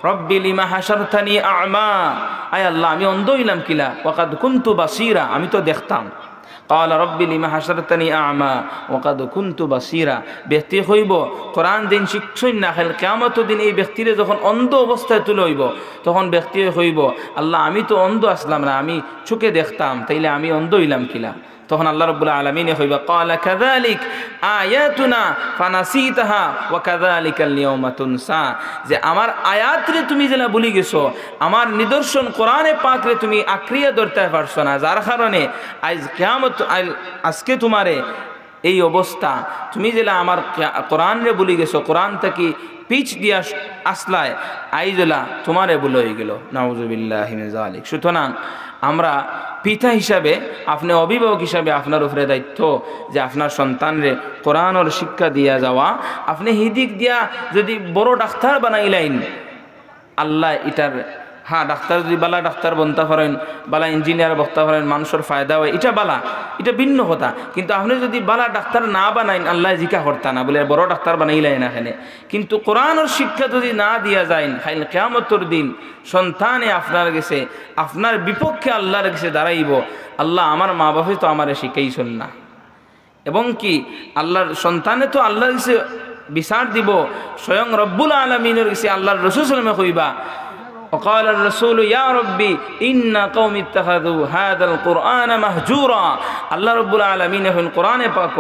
রব্বি লিমা হাশারতানি আ'মা, আয় আল্লাহ আমি অন্ধ হইলাম কিলা, ওয়াকাদ কুনতু বাসীরা, আমি তো দেখতাম। ক্বালা রব্বি লিমা হাশারতানি আ'মা ওয়াকাদ কুনতু বাসীরা, ব্যক্তি হইব কোরআন দিন শিক্ষই না, খাল কিয়ামতের দিন এই ব্যক্তিরে যখন অন্ধ অবস্থায় তুলে হইব, তখন ব্যক্তি হইব আল্লাহ আমি তো অন্ধ আসলাম না, আমি চোখে দেখতাম, তাইলে আমি অন্ধ হইলাম কিলা। তখন আল্লাহ রাব্বুল আলামিন হইবা ক্বালা কাযালিক আয়াতুনা ফানাসিতাহা ওয়া কাযালিকাল ইয়াউমা তুনসা, যে আমার আয়াতরে তুমি যেটা ভুলে গেছো, আমার নিদর্শন কোরআনে পাকরে তুমি আঁকড়িয়ে ধরতে পারছো না, যার কারণে আজ কিয়ামত আজকে তোমারে এই অবস্থা, তুমি যেটা আমার কোরআনরে ভুলে গেছো, কোরআন থেকে পিছ দিয়া আসলায় আইজলা তোমারে ভুল হয়ে গেল, নাউযুবিল্লাহি মিন যালিক। সুতরাং আমরা পিতা হিসাবে, আপনি অভিভাবক হিসাবে আপনার উপরে দায়িত্ব যে আপনার সন্তানরে কোরআনের শিক্ষা দিয়া যাওয়া। আপনি হিদিক দিয়া যদি বড় ডাক্তার বানাইলেন, আল্লাহ এটার হ্যাঁ ডাক্তার যদি বালা ডাক্তার বনতে পারেন, বালা ইঞ্জিনিয়ার বলতে পারেন, মানুষের ফায়দা হয়, এটা বালা, এটা ভিন্ন কথা। কিন্তু আপনি যদি বালা ডাক্তার না বানাইন, আল্লাহ জিকা করতা না বলে বড় ডাক্তার বানাইলেন না এখানে। কিন্তু কোরআনের শিক্ষা যদি না দিয়া যায়, খাইল কিয়ামতের দিন সন্তানে আপনার গেছে, আপনার বিপক্ষে আল্লাহর কাছে দাঁড়াইব, আল্লাহ আমার মা বাপে তো আমারে শিখাইছেন না, এবং কি আল্লাহর সন্তানে তো আল্লাহর কাছে বিচার দিব, স্বয়ং রব্বুল আলামিনের কাছে আল্লাহর রাসূল সাল্লাল্লাহু আলাইহি ওয়াসাল্লাম কইবা وقال الرسول يا ربي إن قوم اتخذوا هذا القرآن مهجورا, আল্লাহ রাব্বুল আলামিন এখন কোরআনে পাক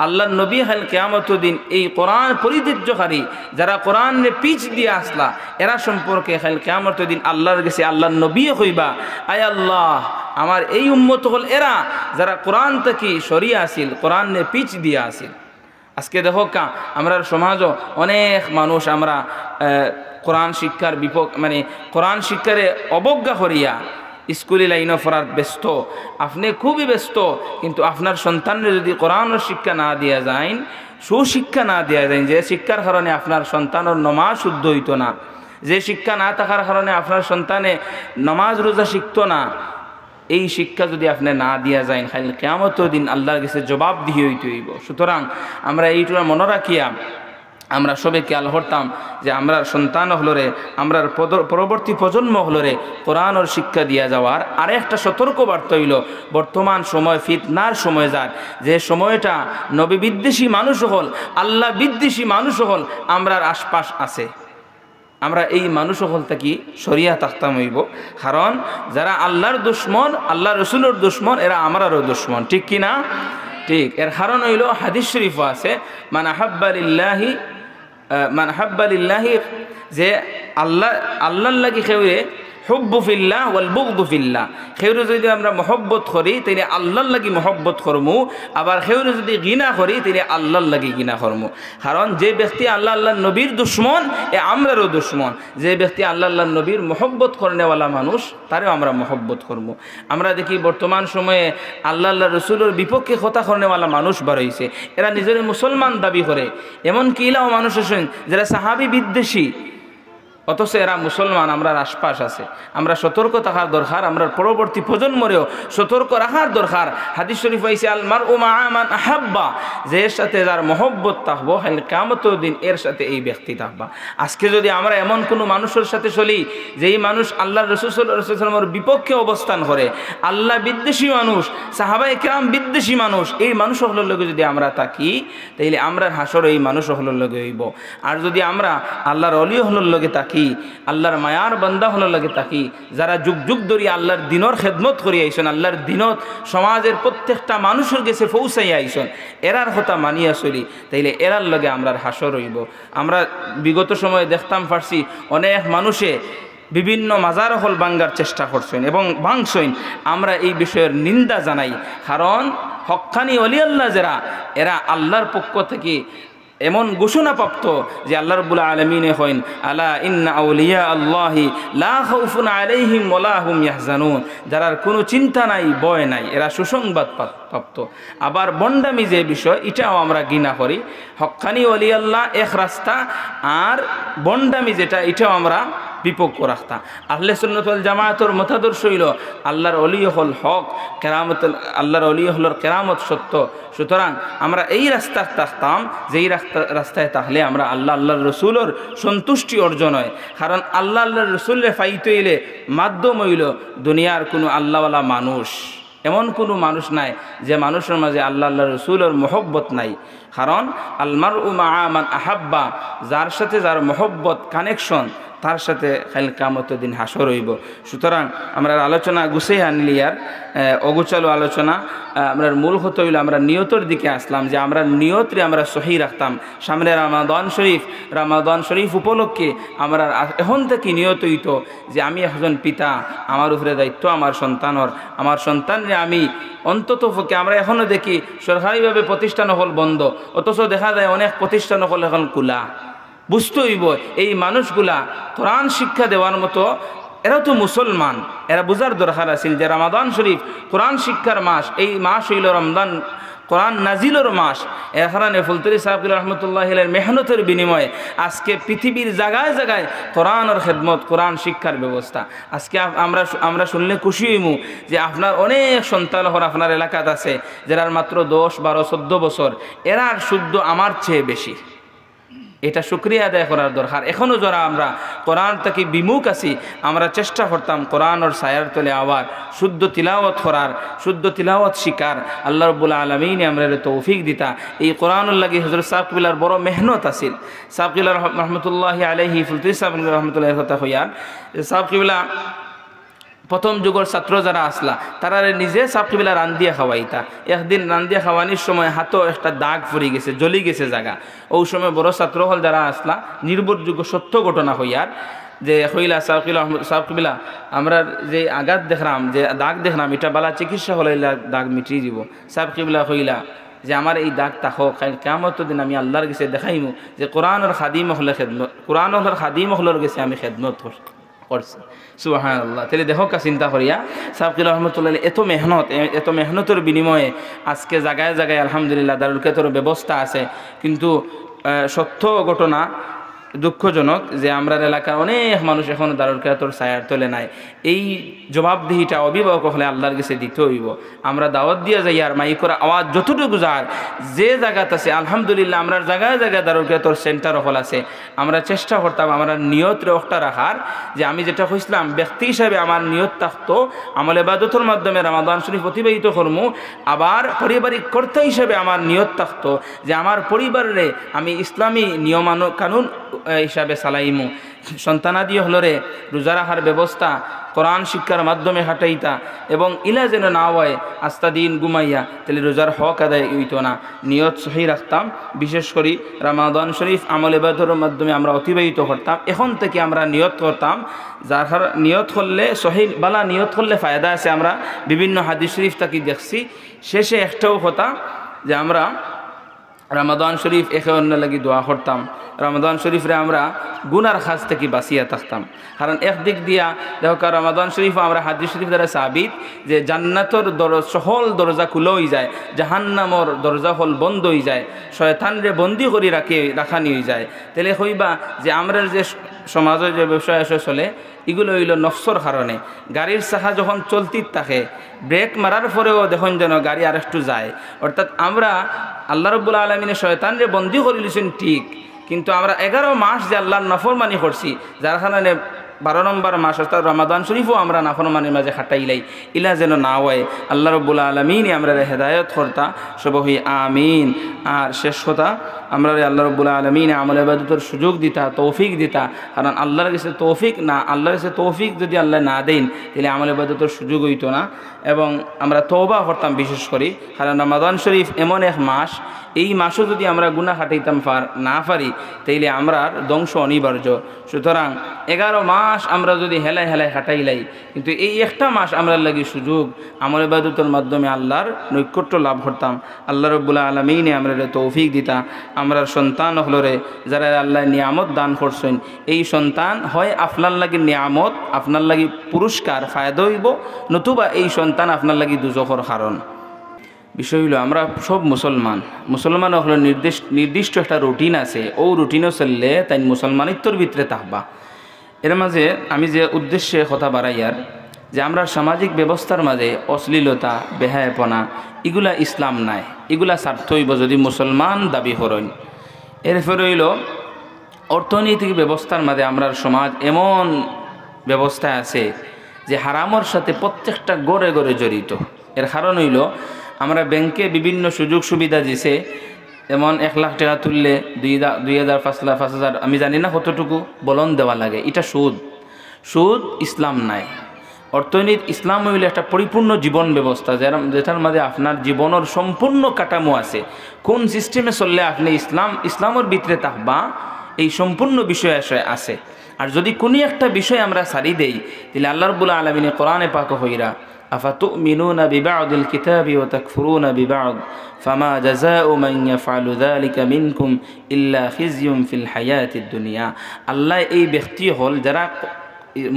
আল্লাহর নবী হাল কিয়ামতের দিন এই কোরআন পরিত্যাজ্যকারী যারা কোরআনে পিছ দিয়ে আসলা, এরা সম্পর্কে হাল কিয়ামতের দিন আল্লাহর কাছে আল্লাহর নবী কইবা আয় আল্লাহ আমার এই উম্মত হল এরা যারা কোরআন থেকে সরিয়ে আসিল, কোরআনে পিছ দিয়ে আসিল। আজকে দেখো আমরা সমাজও অনেক মানুষ আমরা কোরআন শিক্ষার মানে কোরআন শিক্ষারে অবজ্ঞা করিয়া স্কুলে লাইনে পড়ার ব্যস্ত, আপনি খুবই ব্যস্ত, কিন্তু আপনার সন্তানের যদি কোরআনের শিক্ষা না দেওয়া যায়, সুশিক্ষা না দেওয়া যায়, যে শিক্ষার কারণে আপনার সন্তানের নমাজ শুদ্ধ হইতো না, যে শিক্ষা না থাকার কারণে আপনার সন্তানে নমাজ রোজা শিখতো না, এই শিক্ষা যদি আপনি না দিয়া যায়, খালি কিয়ামতের দিন আল্লাহর কাছে জবাব দিয়ে হইতে হইব। সুতরাং আমরা এইটা মনে রাখিয়া আমরা সবে খেয়াল করতাম যে আমরা সন্তান হলরে, আমরা পরবর্তী প্রজন্ম হলরে কোরআনের শিক্ষা দিয়া যাওয়ার। আর একটা সতর্ক বার্তা হইল, বর্তমান সময় ফিতনার সময় যার, যে সময়টা নবী বিদ্বেষী মানুষ হল, আল্লাহ বিদ্বেষী মানুষ হল আমরার আশপাশ আছে, আমরা এই মানুষ সকল থেকে সরিয়া থাকতাম হইব। কারণ যারা আল্লাহর দুশ্মন, আল্লাহ রসুলের দুশ্মন, এরা আমারও দুশ্মন, ঠিক কিনা? ঠিক। এর কারণ হইল হাদিস শরীফ আছে মান আহাব্বা লিল্লাহি, যে আল্লাহর লাগি খেউরে হুব্বু ফিল্লাহ ওয়াল বুগদু ফিল্লাহ, খেউরে যদি আমরা মহব্বত করি তাইলে আল্লাহর লাগি মহব্বত করমু, আবার খেউরে যদি ঘৃণা করি তাইলে আল্লাহর লাগি ঘৃণা করমু। কারণ যে ব্যক্তি আল্লাহ নবীর দুশ্মন, এ আমরারও দুশ্মন। যে ব্যক্তি আল্লাহ নবীর মহব্বত করনেওয়ালা মানুষ, তারেও আমরা মহব্বত করবো। আমরা দেখি বর্তমান সময়ে আল্লাহ রসুলের বিপক্ষে কথা করনেওয়ালা মানুষ বার হয়েছে, এরা নিজের মুসলমান দাবি করে। এমন কি ইলাও মানুষ আছেন যারা সাহাবী বিদ্বেষী, অথচ এরা মুসলমান, আমরা আশপাশ আছে, আমরা সতর্ক থাকার দরকার, আমরা পরবর্তী প্রজন্মরেও সতর্ক রাখার দরকার। হাদিস শরীফ হইছে আল মারউ মাআ মান আহাব্বা, যে এর সাথে যার মহব্বত থাকবো কিয়ামতের দিন এর সাথে এই ব্যক্তি থাকবা। আজকে যদি আমরা এমন কোনো মানুষের সাথে চলি যেই মানুষ আল্লাহর রাসূল সাল্লাল্লাহু আলাইহি ওয়াসাল্লামের বিপক্ষে অবস্থান করে, আল্লাহ বিদ্বেষী মানুষ, সাহাবায়ে কেরাম বিদ্বেষী মানুষ, এই মানুষ হলোর লগে যদি আমরা থাকি তাইলে আমরা হাসর এই মানুষ হলোর লগে হইব। আর যদি আমরা আল্লাহর ওলি হলোর লগে থাকি, আল্লাহর মায়ার বান্দা হলোর লগে থাকি, যারা যুগ যুগ ধরে আল্লাহর দিনের খেদমত করে আইছেন, আল্লাহর দিনত সমাজের প্রত্যেকটা মানুষের কাছে পৌঁছাই আইছেন, এরার কথা মানিয়া চলি, তাইলে এরার লগে আমরা হাসর হইব। আমরা বিগত সময়ে দেখতাম পারছি অনেক মানুষে বিভিন্ন মাজার হল ভাঙ্গার চেষ্টা করছেন এবং ভাঙছেন। আমরা এই বিষয়ের নিন্দা জানাই, কারণ হক্কানি ওলি আল্লাহ যারা, এরা আল্লাহর পক্ষ থেকে এমন ঘোষণাপ্রাপ্ত যে আল্লাহ রাব্বুল আলামিনে কইন আলা ইন্না আউলিয়া আল্লাহি লা খাউফুন আলাইহিম ওয়ালা হুম ইয়াহজানুন, যারা কোনো চিন্তা নাই, ভয় নাই, এরা সুসংবাদ প্রাপ্ত। আবার বন্ডামি যে বিষয়, এটাও আমরা ঘৃণা করি। হক্কানি ওলি আল্লাহ এক রাস্তা, আর বন্ডামি যেটা, এটাও আমরা বিপক্ষ রাখতা। আহলে সুন্নাত ওয়াল জামায়াতের মতাদর্শ হইল আল্লাহর ওলি হল হক, কেরামত আল্লাহর ওলি হলর কেরামত সত্য। সুতরাং আমরা এই রাস্তায় থাকতাম, যেই রাস্তায় তাহলে আমরা আল্লাহর রসুলের সন্তুষ্টি অর্জন হয়। কারণ আল্লাহর রসুলের ফাইতে হইলে মাধ্যম হইল দুনিয়ার কোনো আল্লাহওয়ালা মানুষ, এমন কোনো মানুষ নাই যে মানুষের মাঝে আল্লাহর রসুলের মহব্বত নাই। কারণ আল মারউ মাআ মান আহাব্বা, যার সাথে যার মহব্বত কানেকশন, তার সাথে কাল কিয়ামতের দিন হাসর হইব। সুতরাং আমরা আলোচনা গুছিয়ে আনলি, আর অগোছালো আলোচনা। আমরা মূল হতে হইল আমরা নিয়তের দিকে আসলাম, যে আমরা নিয়তরে আমরা সহি রাখতাম। সামনে রামাদান শরীফ উপলক্ষে আমরা এখন থেকে নিয়ত হইত যে আমি একজন পিতা, আমার উপরে দায়িত্ব আমার সন্তানরে আমি অন্তত পক্ষে, আমরা এখনও দেখি সরকারিভাবে প্রতিষ্ঠান হল বন্ধ, অথচ দেখা যায় অনেক প্রতিষ্ঠান হল এখন খোলা। বুঝতে হইব এই মানুষগুলা কোরআন শিক্ষা দেওয়ার মতো, এরা তো মুসলমান, এরা বুঝার দরকার আছে যে রমাদান শরীফ কোরআন শিক্ষার মাস, এই মাস হইল রমজান কোরআন নাজিলের মাস। এখানে ফুলতরি সাহেব রহমতুল্লাহ মেহনতের বিনিময়ে আজকে পৃথিবীর জায়গায় জায়গায় কোরআনের খেদমত, কোরআন শিক্ষার ব্যবস্থা। আজকে আমরা শুনলে খুশি হইমু যে আপনার অনেক সন্তান আপনার এলাকাত আছে যারা মাত্র 10, 12, 14 বছর, এরার শুদ্ধ আমার চেয়ে বেশি। এটা শুকরিয়া আদায় করার দরকার। এখনও যারা আমরা কোরআন থেকে বিমুখ আছি, আমরা চেষ্টা করতাম কোরআনের ছায়ার তলে আবার শুদ্ধ তিলাওয়াত করার, শুদ্ধ তিলাওয়াত শিকার। আল্লাহ রাব্বুল আলামিন আমরা তৌফিক দিতা। এই কোরআনুল লাগি হযরত সাহেব কিবলার বড় মেহনত আছিল। সাহেব কিবলা রহমতুল্লাহি আলাইহি, ফুলতুরি সাহেব রহমতুল্লাহির কথা হইয়ার, সাহেব কিবলা প্রথম যুগের ছাত্র যারা আসলা, তারা নিজে সাহেব কিবলা রান্দিয়া খাওয়াইতা। একদিন রান্দিয়া খাওয়ানির সময় হাতও একটা দাগ ফুরি গেছে, জ্বলি গেছে জায়গা। ওই সময় বড় ছাত্র হল যারা আসলা, নির্ভরযোগ্য সত্য ঘটনা হইয়ার, যে হইলা সাহেব কিবলা আমরা যে আঘাত দেখলাম, যে দাগ দেখলাম, এটা বালা চিকিৎসা হলে দাগ মিটিয়ে দিব। সাহেব কিবলা হইলা যে আমার এই দাগ তাহ কিয়ামতের দিন আমি আল্লাহর কাছে দেখাইমু যে কোরআনের খাদিম হলে খেদমত, কোরআনের খাদিম হলের কাছে আমি খেদমত করছি। সুবহানাল্লাহ। তাহলে দেখো চিন্তা করিয়া সাহেব কিবলা রহমতুল্লাহ এত মেহনতের বিনিময়ে আজকে জায়গায় জায়গায় আলহামদুলিল্লাহ দারুল কিরাতের ব্যবস্থা আছে। কিন্তু সত্য ঘটনা, দুঃখজনক যে আমরা এলাকার অনেক মানুষ এখনও দারুল কিরাতের ছায়ার তলে নাই। এই জবাবদিহিটা অভিভাবক হলে আল্লাহর কাছে দিতে হইব। আমরা দাওয়াত দিয়ে যাই, আর মাইকর আওয়াজ যতটুকু যার যে জায়গাতে আছে, আলহামদুলিল্লাহ আমরা জায়গায় জায়গায় দারুল কিরাতের সেন্টার হল আছে। আমরা চেষ্টা করতাম আমরা নিয়ত রক্ষা রাখার, যে আমি যেটা কইছিলাম ব্যক্তি হিসাবে আমার নিয়ত থাকতো আমল ইবাদতের মাধ্যমে রমাদান শরীফ অতিবাহিত করমু। আবার পারিবারিক কর্তা হিসাবে আমার নিয়ত থাকতো যে আমার পরিবারে আমি ইসলামী কানুন হিসাবে চালাইমু। সন্তানাদি হলরে রোজা রাখার ব্যবস্থা কোরআন শিক্ষার মাধ্যমে হাঁটাইতা, এবং ইলা যেন না হয় আস্তা দিন ঘুমাইয়া, তাহলে রোজার হক আদায় হইতো না। নিয়ত সহি রাখতাম, বিশেষ করে রমাদান শরীফ আমল ইবাদতের মাধ্যমে আমরা অতিবাহিত করতাম। এখন থেকে আমরা নিয়ত করতাম, যার নিয়ত করলে সহি বালা নিয়ত করলে ফায়দা আছে। আমরা বিভিন্ন হাদিস শরীফ তাকে দেখছি। শেষে একটাও কথা যে আমরা রমাদান শরীফ একে অন্য লাগি দোয়া করতাম, রমাদান শরীফরে আমরা গুনার খাজ থেকে বাঁচিয়া থাকতাম। কারণ একদিক দিয়া দেখো রমাদান শরীফ আমরা হাদিস শরীফ দ্বারা সাবিত যে জান্নাতর সকল দরজা খুলে হয়ে যায়, জাহান্নামর দরজা হল বন্ধ হয়ে যায়, শয়তানরে বন্দি করে রাখানি হয়ে যায়। তাহলে হইবা যে আমরা যে সমাজের যে ব্যবসায় চলে এগুলো হইল নফসর কারণে। গাড়ির চাকা যখন চলতি থাকে ব্রেক মারার পরেও দেখুন যেন গাড়ি আর একটু যায়, অর্থাৎ আমরা আল্লাহ রাব্বুল আলামিনের শয়তানরে বন্দী করে লিছেন ঠিক, কিন্তু আমরা 11 মাস যে আল্লাহর নাফরমানি করছি, যার কারণে 12 নম্বর মাস অর্থাৎ রমাদান শরীফও আমরা নাফরমানির মাঝে খাটাইলাই, ইলা যেন না হয় আল্লাহ রাব্বুল আলামিনই আমরা হেদায়েত করতা সবহি আমিন। আর শেষ কথা আমরা আল্লাহ রাব্বুল আলামিন আমল ইবাদতের সুযোগ দিতা, তৌফিক দিতা। কারণ আল্লাহর কাছে তৌফিক না, আল্লাহর কাছে তৌফিক যদি আল্লাহ না দেন তাহলে আমল ইবাদতের সুযোগ হইতো না। এবং আমরা তওবা করতাম বিশেষ করে, কারণ রমাদান শরীফ এমন এক মাস, এই মাসও যদি আমরা গুনাহ খাটাইতাম না পারি তাইলে আমরা ধ্বংস অনিবার্য। সুতরাং 11 মাস আমরা যদি হেলায় হেলায় খাটাইলাই, কিন্তু এই একটা মাস আমরা লাগি সুযোগ আমল ইবাদতের মাধ্যমে আল্লাহর নৈকট্য লাভ করতাম। আল্লাহ রাব্বুল আলামিন আমরা তৌফিক দিতা। আমরা সন্তান হলরে যারা আল্লাহ নিয়ামত দান করছেন, এই সন্তান হয় আপনার লাগি নিয়ামত, আপনার লাগি পুরস্কার ফায়দা হইব, নতুবা এই সন্তান আপনার লাগি দুজখর কারণ। বিষয় হলো আমরা সব মুসলমান হলো নির্দিষ্ট একটা রুটিন আছে, ও রুটিনও চললে তাই মুসলমানিত্বর ভিতরে থাকবা। এর মাঝে আমি যে উদ্দেশ্যে কথা বাড়াইয়ার যে আমরা সামাজিক ব্যবস্থার মাঝে অশ্লীলতা, বেহায়াপনা এগুলা ইসলাম নাই, এগুলা স্বার্থ হইব যদি মুসলমান দাবি করেন। এরপরে হইল অর্থনৈতিক ব্যবস্থার মাঝে আমরা সমাজ এমন ব্যবস্থা আছে যে হারামর সাথে প্রত্যেকটা গড়ে গড়ে জড়িত। এর কারণ হইল আমরা ব্যাংকে বিভিন্ন সুযোগ সুবিধা দিছে, যেমন 1 লাখ টাকা তুললে 2,000, 5,000 আমি জানি না কতটুকু বলন দেওয়া লাগে, এটা সুদ ইসলাম নাই। অর্থনীতি ইসলাম হইলে একটা পরিপূর্ণ জীবন ব্যবস্থা, যেটার মাঝে আপনার জীবনের সম্পূর্ণ কাঠামো আছে, কোন সিস্টেমে চললে আপনি ইসলামের ভিতরে থাকবা এই সম্পূর্ণ বিষয় আছে। আর যদি কোনো একটা বিষয় আমরা ছাড়ি দেই তাহলে আল্লাহ রাব্বুল আলামিন কোরআনে পাক হইরা আফাতুমিনুনা বিবা'দিল কিতাবি ওয়া তাকফুরুনা বিবা'দ ফামা জাযাউ মান ইয়াফআলু যালিকা মিনকুম ইল্লা খিজয়ুন ফিল হায়াতিদ দুনিয়া। আল্লাহ এই ব্যক্তি হল যারা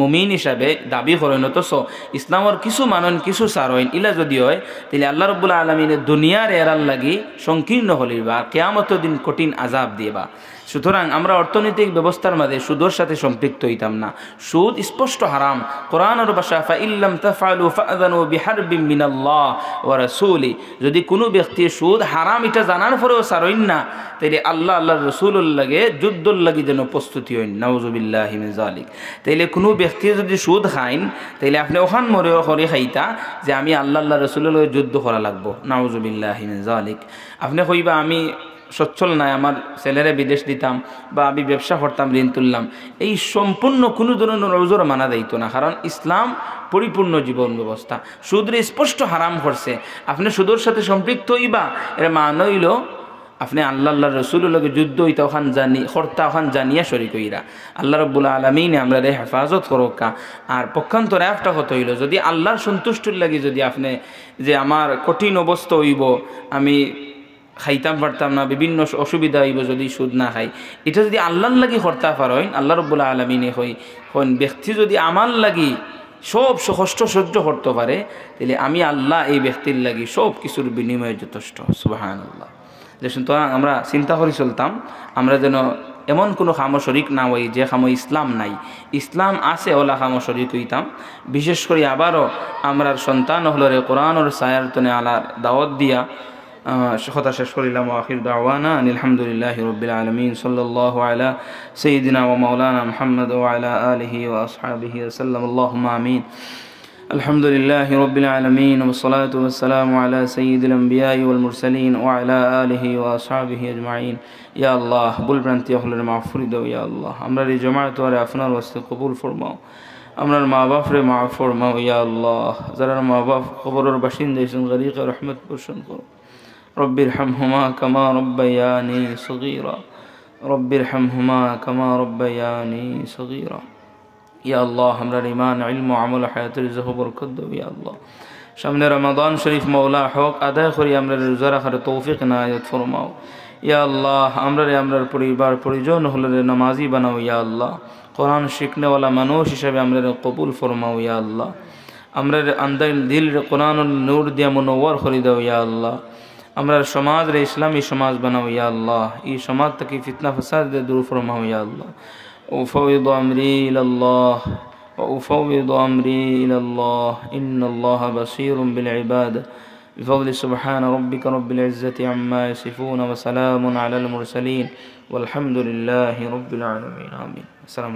মুমিন হিসাবে দাবি করেন অথচ ইসলামের কিছু মানন কিছু সারইন, ইলা যদি হয় তাহলে আল্লাহ রাব্বুল আলামিনের দুনিয়ার এরার লাগি সংকীর্ণ হলিবা, কিয়ামতের দিন কঠিন আযাব দিবা। সুতরাং আমরা অর্থনৈতিক ব্যবস্থার মাঝে সুদের সাথে সম্পৃক্ত হইতাম না। সুদ স্পষ্ট হারাম। কোরআনের ভাষা ফা ইল্লাম তাফআলু ফাআযানু বিহারবিম মিনাল্লাহ ওয়া রাসূলি, যদি কোনো ব্যক্তি সুদ হারাম এটা জানার পরেও ছাড়ইন না তাইলে আল্লাহর রাসূলের লাগে যুদ্ধর লাগি যেন প্রস্তুতি হইন, নাউযুবিল্লাহি মিন যালিক। তাইলে কোনো ব্যক্তি যদি সুদ খাইন তাইলে আপনি ওখান মরে করে খাইতা যে আমি আল্লাহর রাসূলের লগে যুদ্ধ করা লাগবো, নাউযুবিল্লাহি মিন যালিক। আপনি কইবা আমি সচ্ছল নাই, আমার ছেলেরে বিদেশ দিতাম বা আমি ব্যবসা করতাম, ঋণ তুললাম, এই সম্পূর্ণ কোনো ধরনের ওজোর মানা যাইতো না, কারণ ইসলাম পরিপূর্ণ জীবন ব্যবস্থা। সুদরে স্পষ্ট হারাম করছে, আপনি সুদের সাথে সম্পৃক্ত হইবা এর মান হইল আপনি আল্লাহর রাসূলের লগে যুদ্ধ হইতা ওখান জানিয়া শরীক হইরা। আল্লাহ রাব্বুল আলামিন আমরা হেফাজত করোকা। আর পক্ষান্তরে একটা কথা হইল যদি আল্লাহর সন্তুষ্টির লাগি যদি আপনি যে আমার কঠিন অবস্থা হইব, আমি খাইতাম পারতাম না, বিভিন্ন অসুবিধা হইব যদি সুদ না খাই, এটা যদি আল্লাহর লাগি করতে পারেন, আল্লাহ রাব্বুল আলামিনে হইন ব্যক্তি যদি আমার লাগি সব কষ্ট সহ্য করতে পারে তাহলে আমি আল্লাহ এই ব্যক্তির লাগি সব কিছুর বিনিময়ে যথেষ্ট। সুবহানাল্লাহ। যে সুতরাং আমরা চিন্তা করে চলতাম আমরা যেন এমন কোনো খামো শরিক না হই যে খামো ইসলাম নাই, ইসলাম আছে ওলা খামো শরিক হইতাম। বিশেষ করে আবারও আমরার সন্তান হলরে কোরআনের ছায়াতনে আলার দাওয়াত দিয়া কথা শেষ করিলাম। আখির দাওয়ানা আলহামদুলিল্লাহি রাব্বিল আলামিন সাল্লাল্লাহু আলা সাইয়্যিদিনা ওয়া মাওলানা মুহাম্মদ ওয়া আলা আলিহি ওয়া আসহাবিহি ওয়া সাল্লাম। আল্লাহুম্মা আমিন। আলহামদুলিল্লাহি রাব্বিল আলামিন ওয়াসসালাতু ওয়াসসালামু আলা সাইয়্যিদিল আমবিয়াই ওয়াল মুরসালিন ওয়া আলা আলিহি ওয়া আসহাবিহি আজমাইন। ইয়া আল্লাহ ভুলভ্রান্তি হলের মাফ করে দাও। ইয়া আল্লাহ আমরা এই জামাত ওয়ারে আপনার ওয়াস্তে কবুল ফরমাও, আমরার মা বাপরে মাফ ফরমাও। ইয়া আল্লাহ যারা মা বাপ কবরের বাসিন্দা হইছেন গরিকে রহমত বর্ষণ করো। রব্বিরহামহুমা কামা রব্বায়ানি সগীরা, রব্বিরহামহুমা কামা রব্বায়ানি সগীরা। ইয়া আল্লাহ আমরার ঈমান ইলম আমল হায়াতের রিজক বরকত দাও। ইয়া আল্লাহ সামনে রমাদান শরীফ মওলা হক আদায় করি আমরা রোজা রাখার তৌফিক নায়াত ফরমাও। ইয়া আল্লাহ আমরার পরিবার পরিজন হলে নামাজি বানাও ইয়া আল্লাহ। কোরআন শিখনেওয়ালা মানুষ হিসাবে আমরা কবুল ফরমাও ইয়া আল্লাহ। আমরা আন্দাইল দিল কোরআন নূর দিয়া মুনওয়ার করে দাও ইয়া আল্লাহ। আমরা সমাজ রে ইসলামী সমাজ বানাও ইয়া আল্লাহ। এই সমাজ থেকে ফিতনা ফাসাদ দিয়ে দূর ফরমাও ইয়া আল্লাহ। উফাউযু আমরি ইলাল্লাহ وأفوض أمري إلى الله إن الله بصير بالعباد بفضل سبحان ربك رب العزة عما يصفون وسلام على المرسلين والحمد لله رب العالمين آمين. السلام